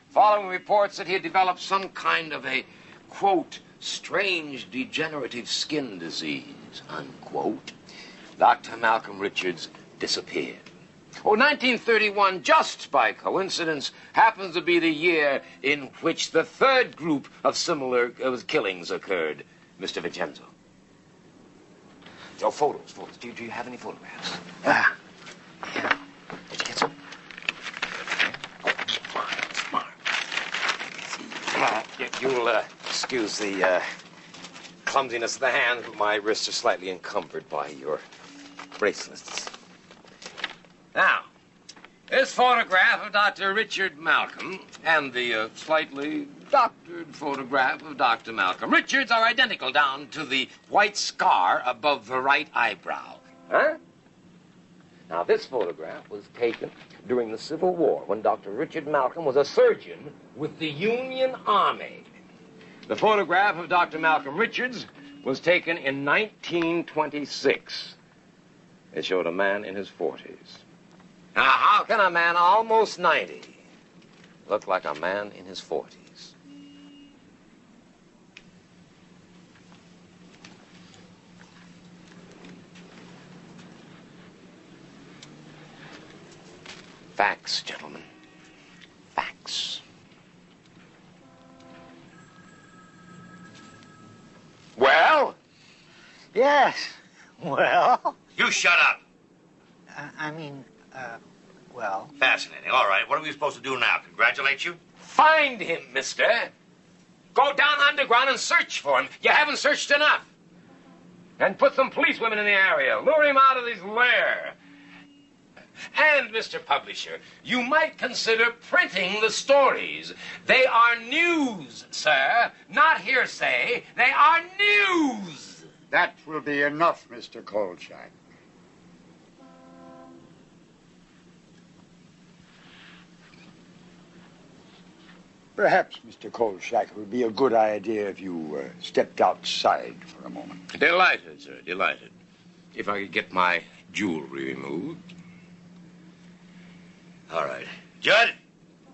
following reports that he had developed some kind of a, quote, strange degenerative skin disease, unquote, Dr. Malcolm Richards disappeared. Oh, 1931, just by coincidence, happens to be the year in which the third group of similar killings occurred, Mr. Vincenzo. Oh, photos. Do you have any photographs? Yeah. Did you get some? You'll excuse the clumsiness of the hands, but my wrists are slightly encumbered by your bracelets. Now, this photograph of Dr. Richard Malcolm and the slightly doctored photograph of Dr. Malcolm Richards are identical down to the white scar above the right eyebrow. Huh? Now, this photograph was taken during the Civil War when Dr. Richard Malcolm was a surgeon with the Union Army. The photograph of Dr. Malcolm Richards was taken in 1926. It showed a man in his 40s. Now, how can a man almost 90 look like a man in his 40s? Facts, gentlemen. Facts. Well? Yes. Well? You shut up. Well. Fascinating. All right, what are we supposed to do now? Congratulate you? Find him, mister. Go down underground and search for him. You haven't searched enough. And put some policewomen in the area. Lure him out of his lair. And, Mr. Publisher, you might consider printing the stories. They are news, sir. Not hearsay. They are news. That will be enough, Mr. Kolchak. Perhaps, Mr. Kolchak, it would be a good idea if you stepped outside for a moment. Delighted, sir, delighted. If I could get my jewelry removed. All right. Judd,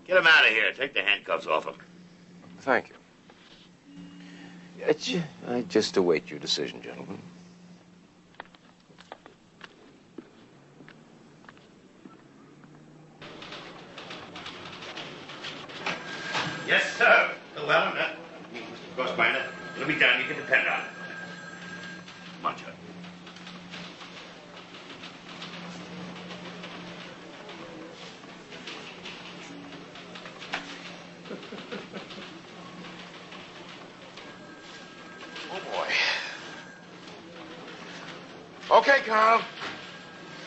get him out of here. Take the handcuffs off him. Thank you. I just await your decision, gentlemen. Yes, sir. Well, Mr. Grossbinder, it'll be done. You can depend on it. Come on, Judd. Okay, Carl.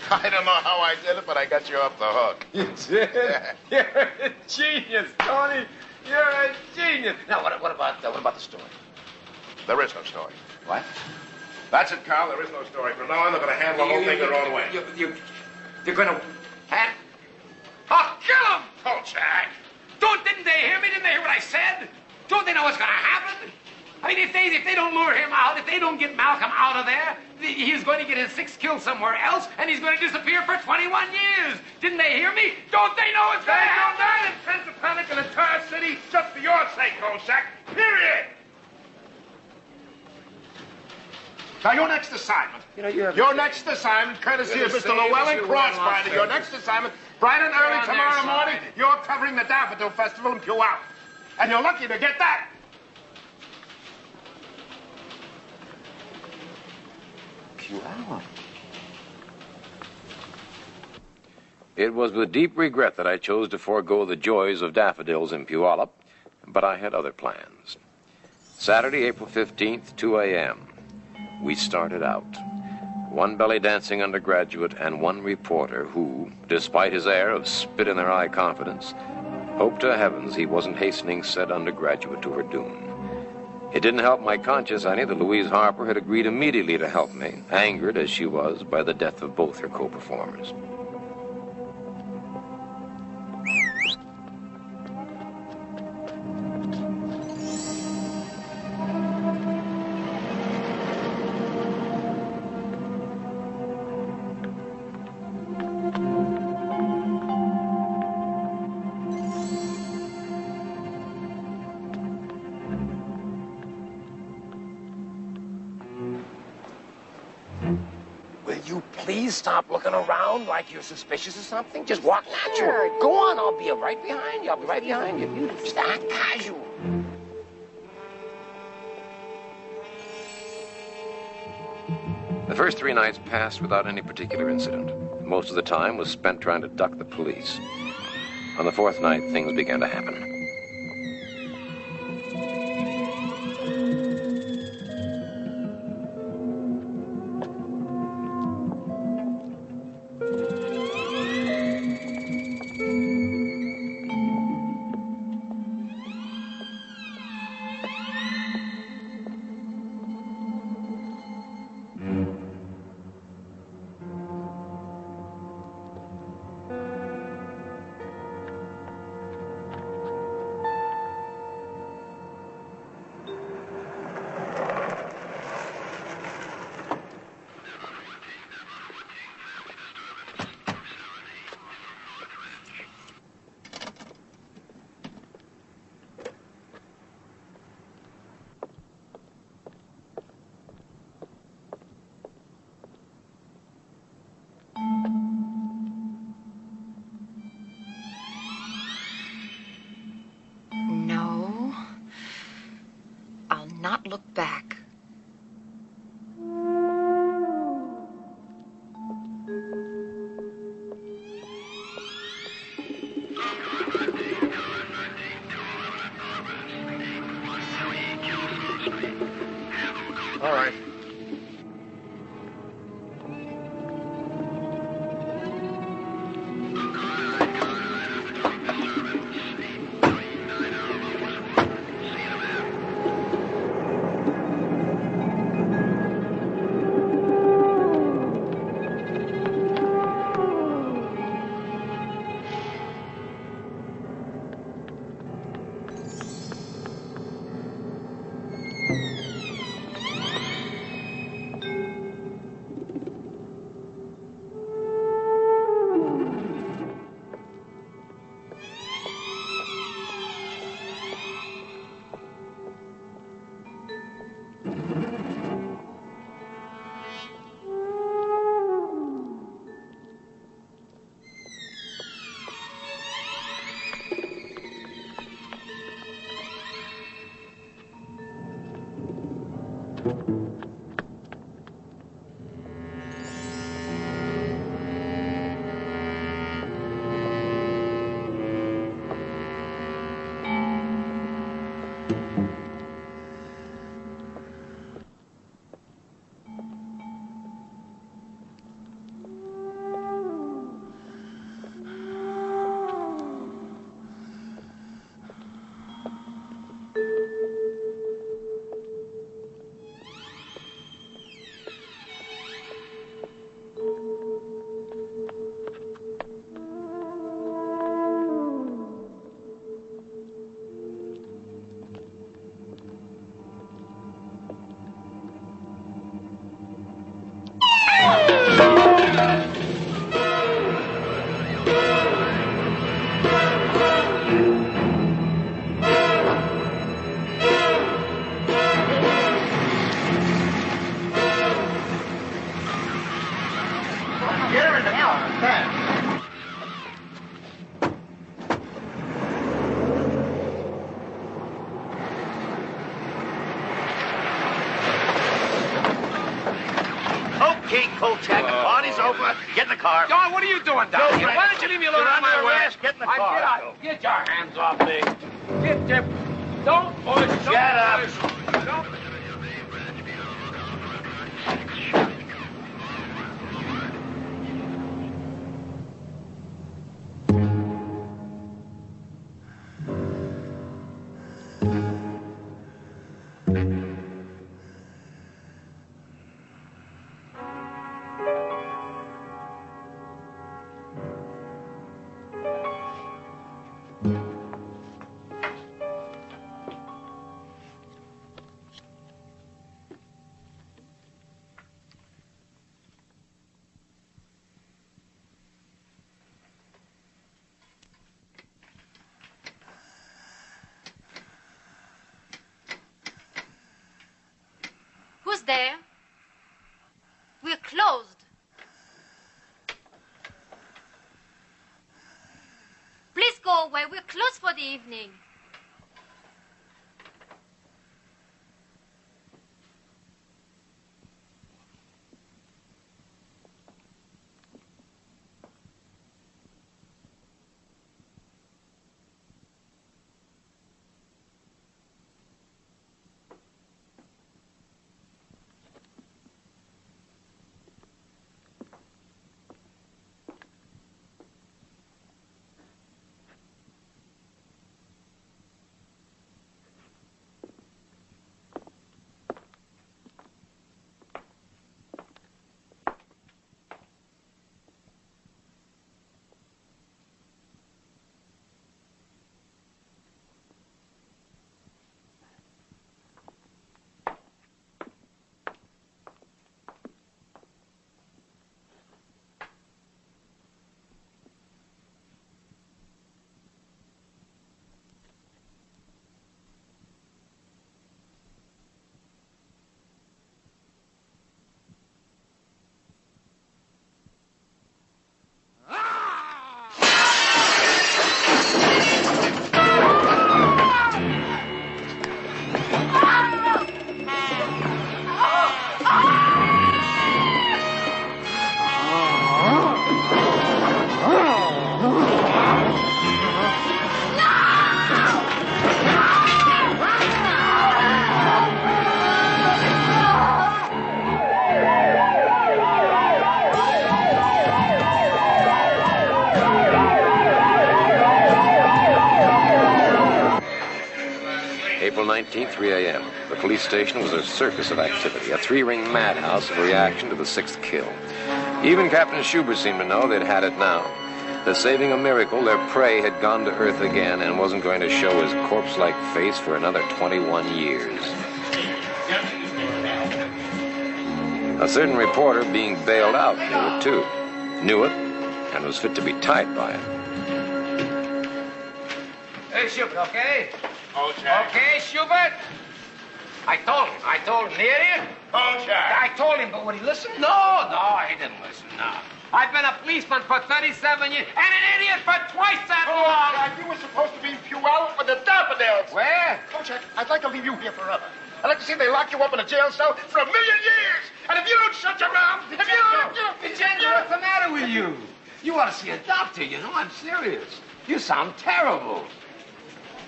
I don't know how I did it, but I got you off the hook. You did? You're a genius, Tony. You're a genius. Now, what about the story? There is no story. What? That's it, Carl. There is no story. From now on, they're going to handle the whole thing their own way. You're going to... Oh, kill him! Kolchak! Didn't they hear me? Didn't they hear what I said? Don't they know what's going to happen? I mean, if they don't lure him out, if they don't get Malcolm out of there, he's going to get his 6th kill somewhere else, and he's going to disappear for 21 years. Didn't they hear me? Don't they know what's going to happen? They intend to panic an entire city just for your sake, Kolchak. Period. Now, your next assignment. Your next assignment, courtesy of Mr. Llewellyn Crossbinder. Your next assignment, bright and early tomorrow morning, you're covering the Daffodil Festival in Puyallup. And you're lucky to get that. Puyallup. It was with deep regret that I chose to forego the joys of daffodils in Puyallup, but I had other plans. Saturday, April 15th, 2 a.m. We started out. One belly dancing undergraduate and one reporter who, despite his air of spit-in-their-eye confidence, hoped to heavens he wasn't hastening said undergraduate to her doom. It didn't help my conscience any that Louise Harper had agreed immediately to help me, angered as she was by the death of both her co-performers. Please stop looking around like you're suspicious or something. Just walk natural. Go on, I'll be right behind you. I'll be right behind you. You just act casual. The first 3 nights passed without any particular incident. Most of the time was spent trying to duck the police. On the 4th night, things began to happen. Not look back. All right. Kolchak. The party's over. Get in the car. John, what are you doing down here? Why don't you leave me alone? You're on my under way? arrest. Get in the car. Get out. Get your hands off me. Get your... Don't push. Don't Shut up. push. Don't... Who's there? We're closed. Please go away. We're closed for the evening. April 19th, 3 a.m. The police station was a circus of activity, a three-ring madhouse of reaction to the sixth kill. Even Captain Schubert seemed to know they'd had it now. That saving a miracle, their prey had gone to earth again and wasn't going to show his corpse-like face for another 21 years. A certain reporter being bailed out knew it, too. Knew it, and was fit to be tied by it. Hey, Schubert, okay? Okay, Schubert? I told him. The idiot? I told him, but would he listen? No, he didn't listen, no. I've been a policeman for 37 years and an idiot for twice that long. You were supposed to be in Puyallup with the Daffodils. Where? Kolchak, I'd like to leave you here forever. I'd like to see they lock you up in a jail cell for 1,000,000 years. And if you don't shut your mouth, if you don't... Vincenzo, what's the matter with you? You ought to see a doctor, you know. I'm serious. You sound terrible.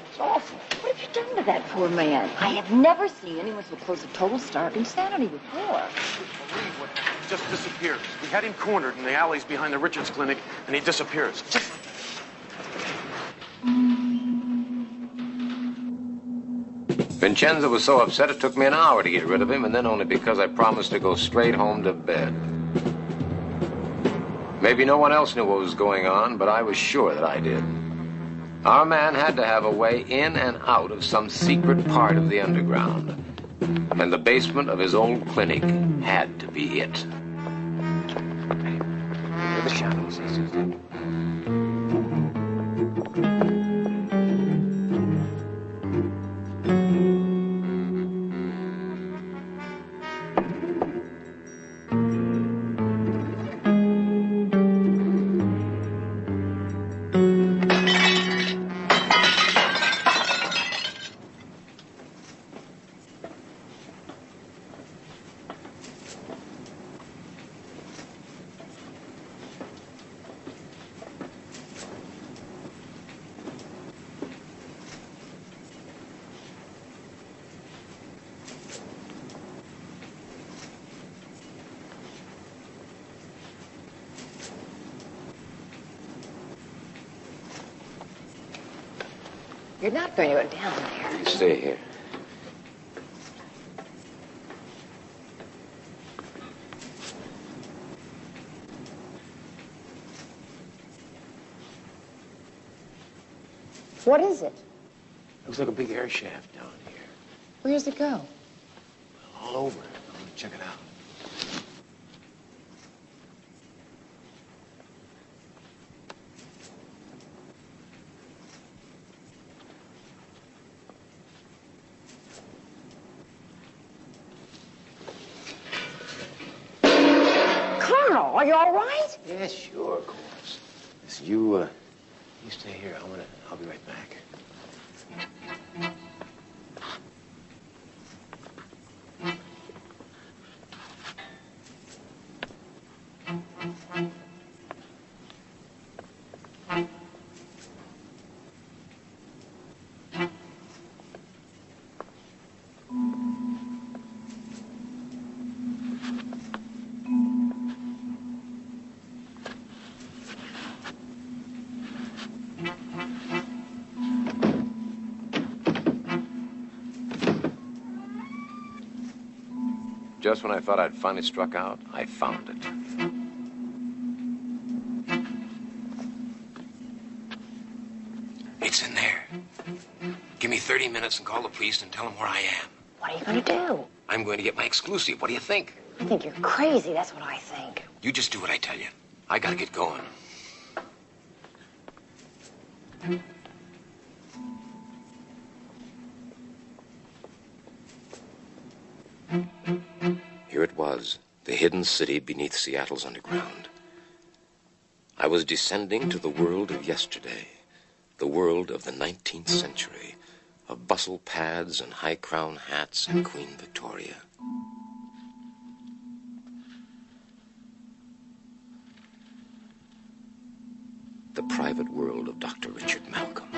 It's awful. What have you done to that poor man? I have never seen anyone so close to total stark insanity before. Just disappears. We had him cornered in the alleys behind the Richards Clinic, and he disappears. Vincenzo was so upset it took me an hour to get rid of him, and then only because I promised to go straight home to bed. Maybe no one else knew what was going on, but I was sure that I did. Our man had to have a way in and out of some secret part of the underground. And the basement of his old clinic had to be it. Hear the shadows. You're not going to go down there. You stay here. What is it? Looks like a big air shaft down here. Where does it go? All over. I'm gonna check it out. Colonel, are you all right? Yes, sure, of course. Listen, you stay here. I'll be right back. Just when I thought I'd finally struck out, I found it. It's in there. Give me 30 minutes and call the police and tell them where I am. What are you going to do? I'm going to get my exclusive. What do you think? I think you're crazy. That's what I think. You just do what I tell you. I gotta get going. Here it was, the hidden city beneath Seattle's underground. I was descending to the world of yesterday, the world of the 19th century, of bustle pads and high crown hats and Queen Victoria. The private world of Dr. Richard Malcolm.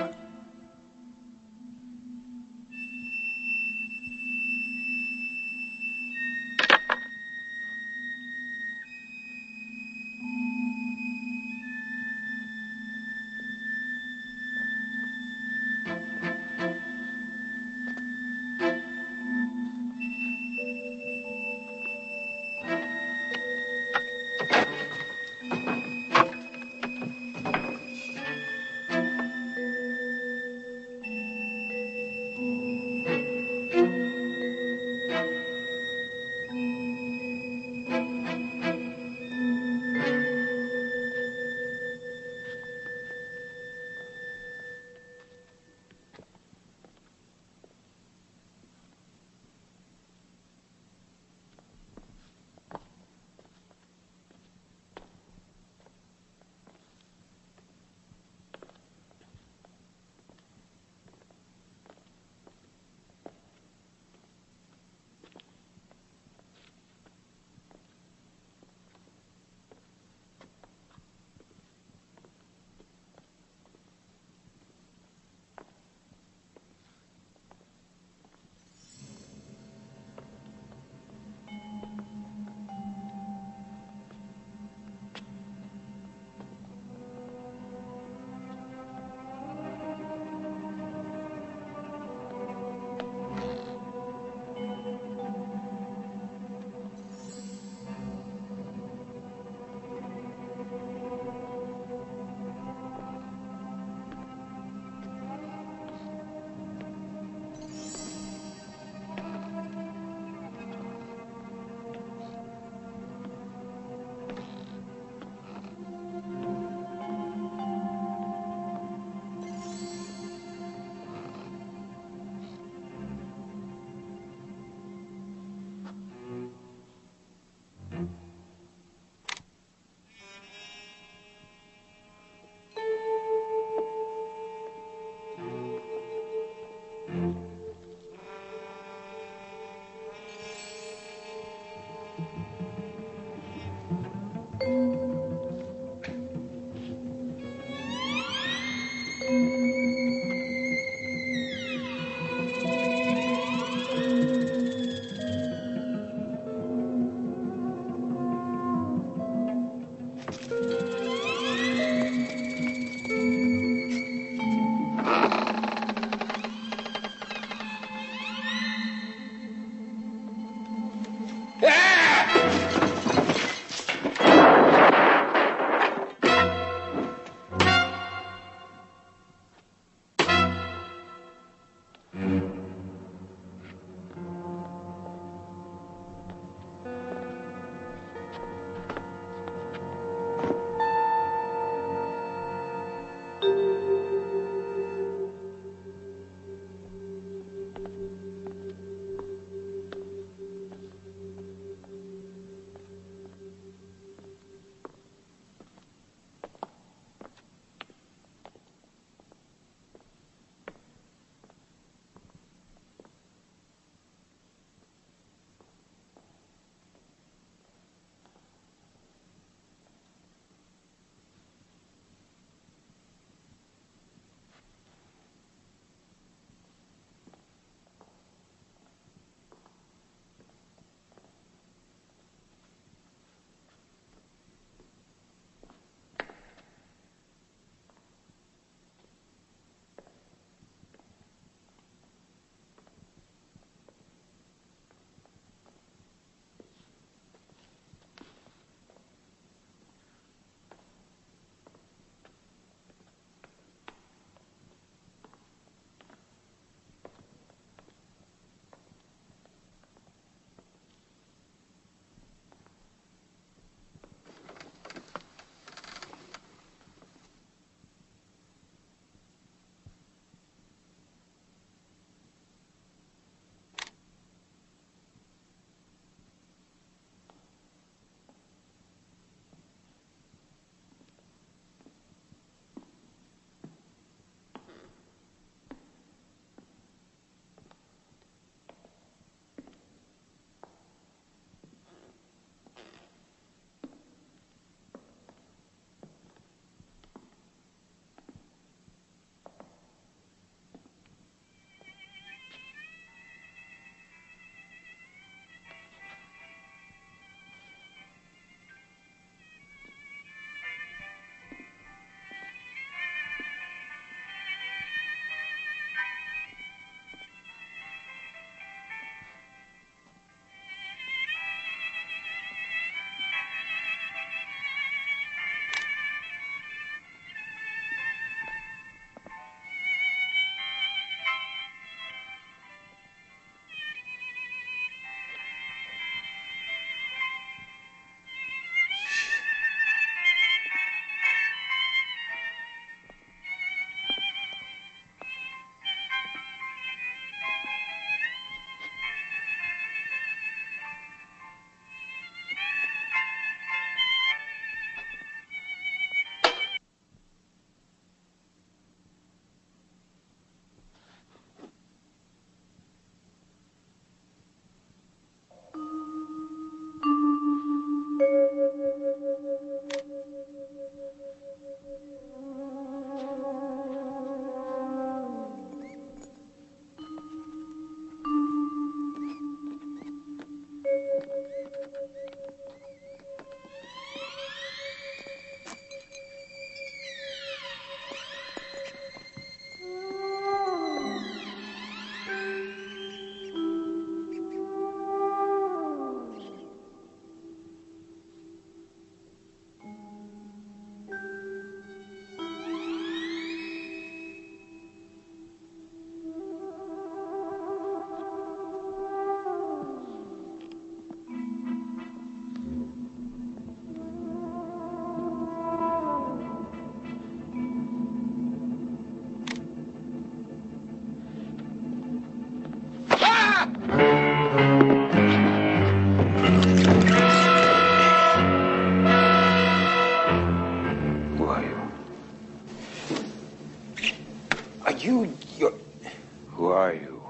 Who are you?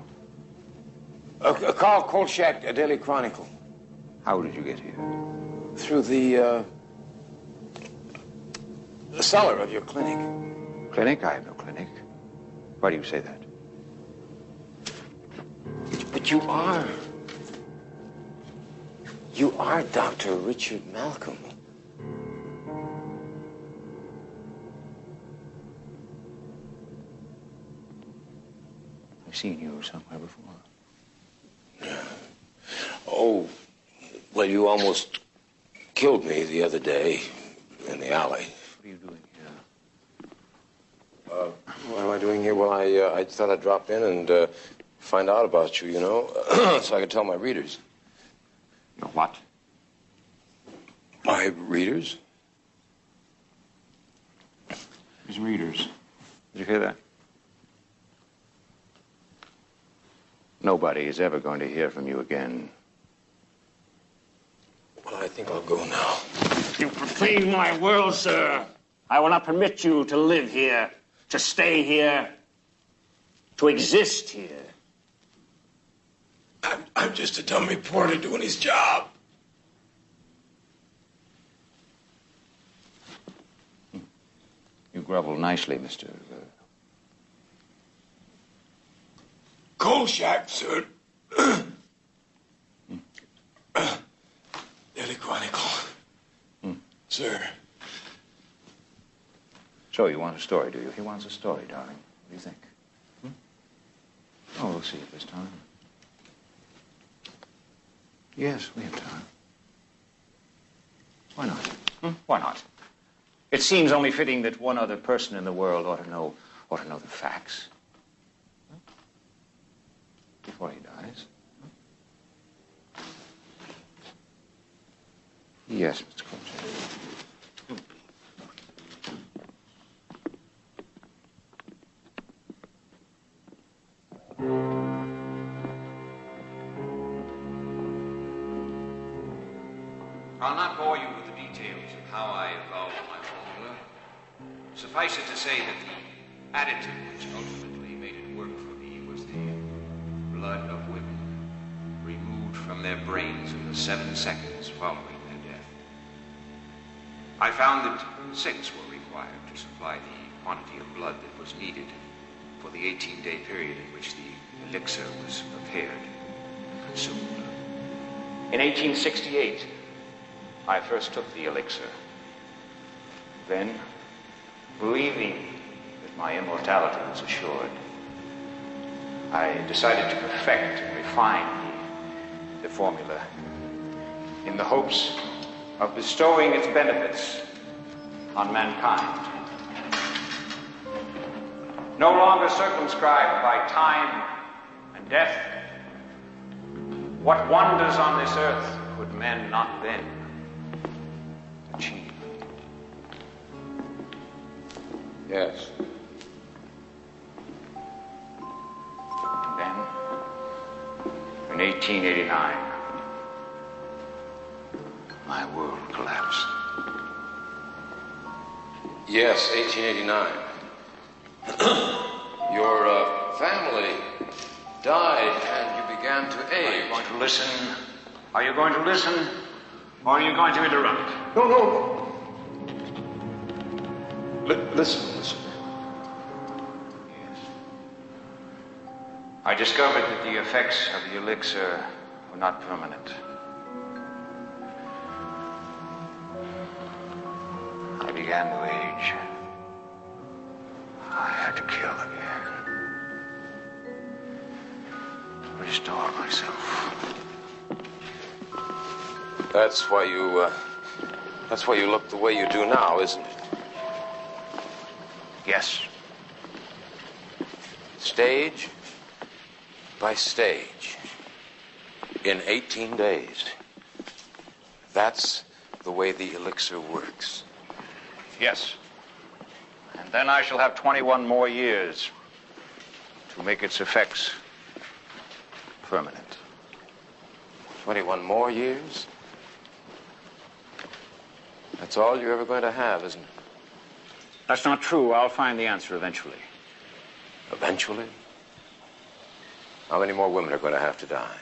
Call Kolchak, a Daily Chronicle. How did you get here? Through the cellar of your clinic. Clinic? I have no clinic. Why do you say that? But you are. You are Dr. Richard Malcolm. I've seen you somewhere before. Oh, well, you almost killed me the other day in the alley. What are you doing here? What am I doing here? Well, I thought I'd drop in and find out about you, you know, so I could tell my readers. Your what? My readers? His readers. Did you hear that? Nobody is ever going to hear from you again. Well, I think I'll go now. You profane my world, sir. I will not permit you to live here, to stay here, to exist here. I'm just a dumb reporter doing his job. You grovel nicely, Mr. Kolchak, sir. Daily Chronicle. Sir. So you want a story, do you? He wants a story, darling. What do you think? Oh, we'll see if there's time. Yes, we have time. Why not? Why not? It seems only fitting that one other person in the world ought to know the facts. Before he dies. Yes, Mr. Kolchak. I'll not bore you with the details of how I evolved my formula. Suffice it to say that the additive which ultimately made it work for me was the blood of women removed from their brains in the 7 seconds following their death. I found that 6 were required to supply the quantity of blood that was needed for the 18-day period in which the elixir was prepared and consumed. In 1868, I first took the elixir. Then, believing that my immortality was assured, I decided to perfect and refine the formula in the hopes of bestowing its benefits on mankind. No longer circumscribed by time and death, what wonders on this earth could men not then achieve? Yes. And then, in 1889, my world collapsed. Yes, 1889. Your family died and you began to age. Are you going to listen? Are you going to listen? Or are you going to interrupt? No. Listen. Yes. I discovered that the effects of the elixir were not permanent. I began to age. I had to kill again. Restore myself. That's why you look the way you do now, isn't it? Yes. Stage by stage. In 18 days. That's the way the elixir works. Yes. And then I shall have 21 more years to make its effects permanent. 21 more years? That's all you're ever going to have, isn't it? That's not true. I'll find the answer eventually. Eventually? How many more women are going to have to die?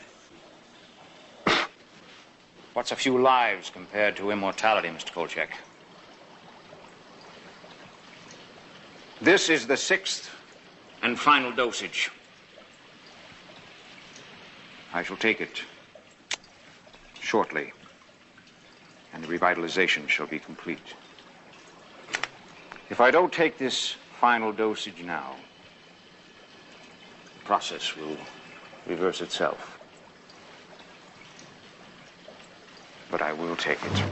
What's a few lives compared to immortality, Mr. Kolchak? This is the 6th and final dosage. I shall take it shortly, and the revitalization shall be complete. If I don't take this final dosage now, the process will reverse itself. But I will take it.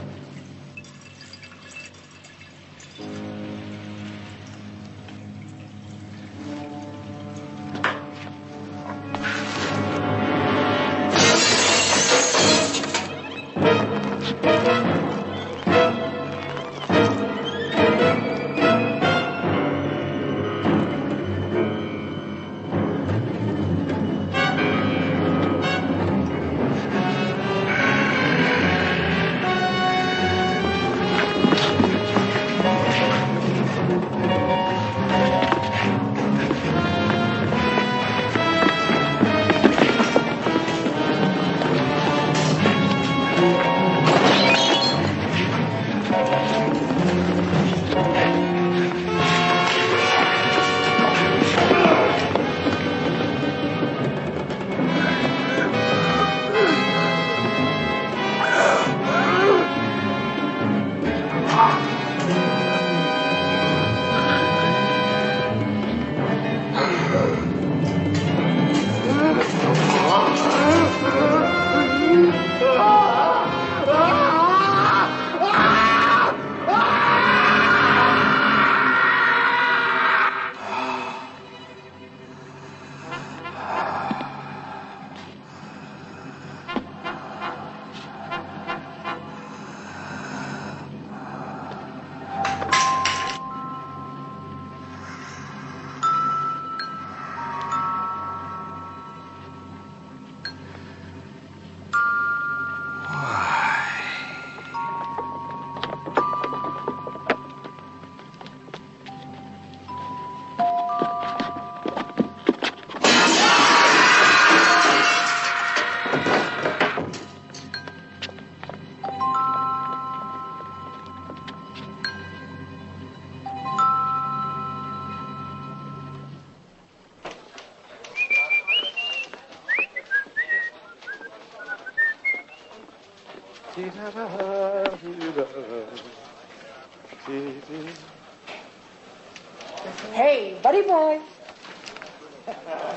Hey, buddy boy.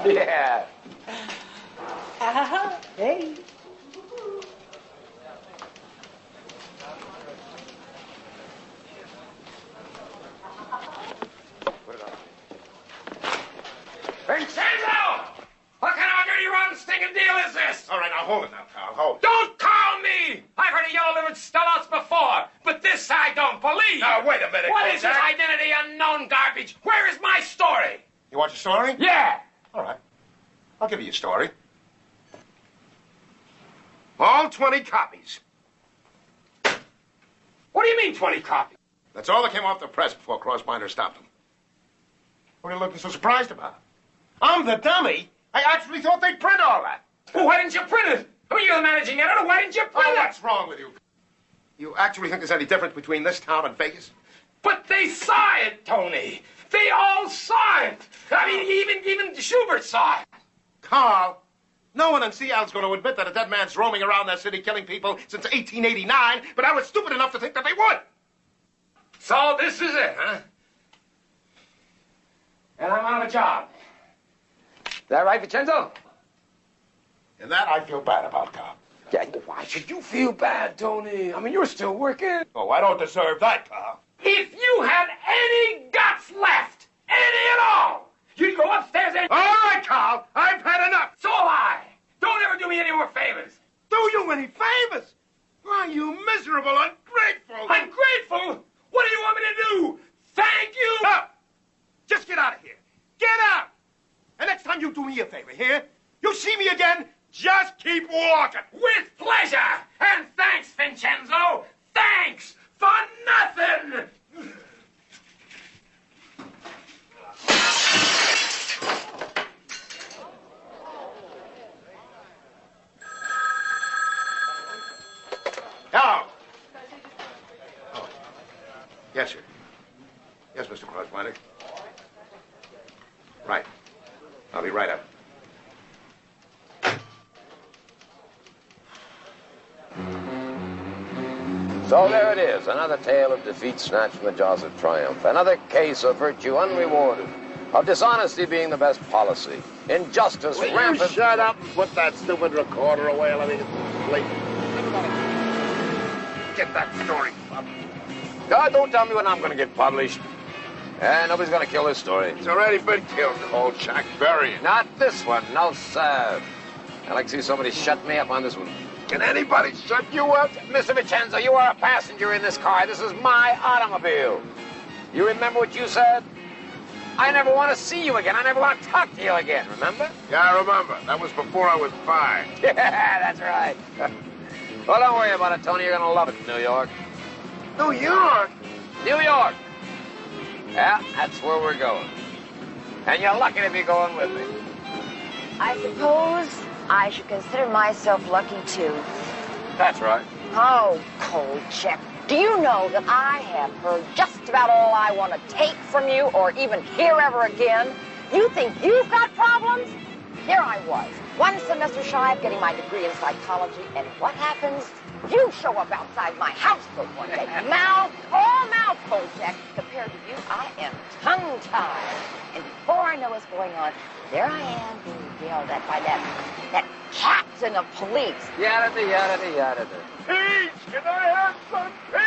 Yeah. Hey. Vincenzo! What kind of a dirty, rotten, stinking deal is this? All right, now hold it now, Carl. Hold. Don't call me! I've heard of yellow-livered sellouts before, but this I don't believe. Now, wait a minute, What is this Kolchak? identity unknown garbage? Where is my story? You want your story? Yeah. All right. I'll give you a story. All 20 copies. What do you mean, 20 copies? That's all that came off the press before Crossbinder stopped them. What are you looking so surprised about? I'm the dummy. I actually thought they'd print all that. Well, why didn't you print it? Who are you, the managing editor? Why didn't you print Oh, it? what's wrong with you? You actually think there's any difference between this town and Vegas? But they saw it, Tony. They all saw it. I mean, even Schubert saw it. Carl, no one in Seattle's going to admit that a dead man's roaming around that city killing people since 1889, but I was stupid enough to think that they would. So this is it, huh? And I'm out of a job. Is that right, Vincenzo? And that I feel bad about, Carl. Yeah, why should you feel bad, Tony? I mean, you're still working. Oh, I don't deserve that, Carl. If you had any guts left, any at all, you'd go upstairs and... All right, Carl, I've had enough. So have I. Don't ever do me any more favors. Do you any favors? Why, you miserable, ungrateful... Ungrateful? What do you want me to do? Thank you? No! Just get out of here. Get out! And next time you do me a favor, here, you see me again, just keep walking. With pleasure. And thanks, Vincenzo. Thanks for nothing. Yes, sir. Yes, Mr. Crossbinder. Right. I'll be right up. So there it is, another tale of defeat snatched from the jaws of triumph. Another case of virtue unrewarded, of dishonesty being the best policy, injustice rampant. Shut up and put that stupid recorder away. Let me sleep. Get that story published. God, don't tell me when I'm going to get published. Nobody's going to kill this story. It's already been killed, Kolchak. Bury it. Not this one, no, sir. I'd like to see somebody shut me up on this one. Can anybody shut you up? Mr. Vincenzo, you are a passenger in this car. This is my automobile. You remember what you said? I never want to see you again. I never want to talk to you again, remember? Yeah, I remember. That was before I was 5. Yeah, that's right. Well, don't worry about it, Tony. You're going to love it in New York. New York? New York. Yeah, that's where we're going. And you're lucky to be going with me. I suppose I should consider myself lucky, too. That's right. Oh, Kolchak, do you know that I have heard just about all I want to take from you or even hear ever again? You think you've got problems? Here I was, one semester shy of getting my degree in psychology, and what happens? You show up outside my house for one day. Mouth, all mouth, Kolchak. Compared to you, I am tongue-tied. And before I know what's going on, there I am being yelled at by that captain of police. Yada, yada, yada. Peace! Can I have some peace?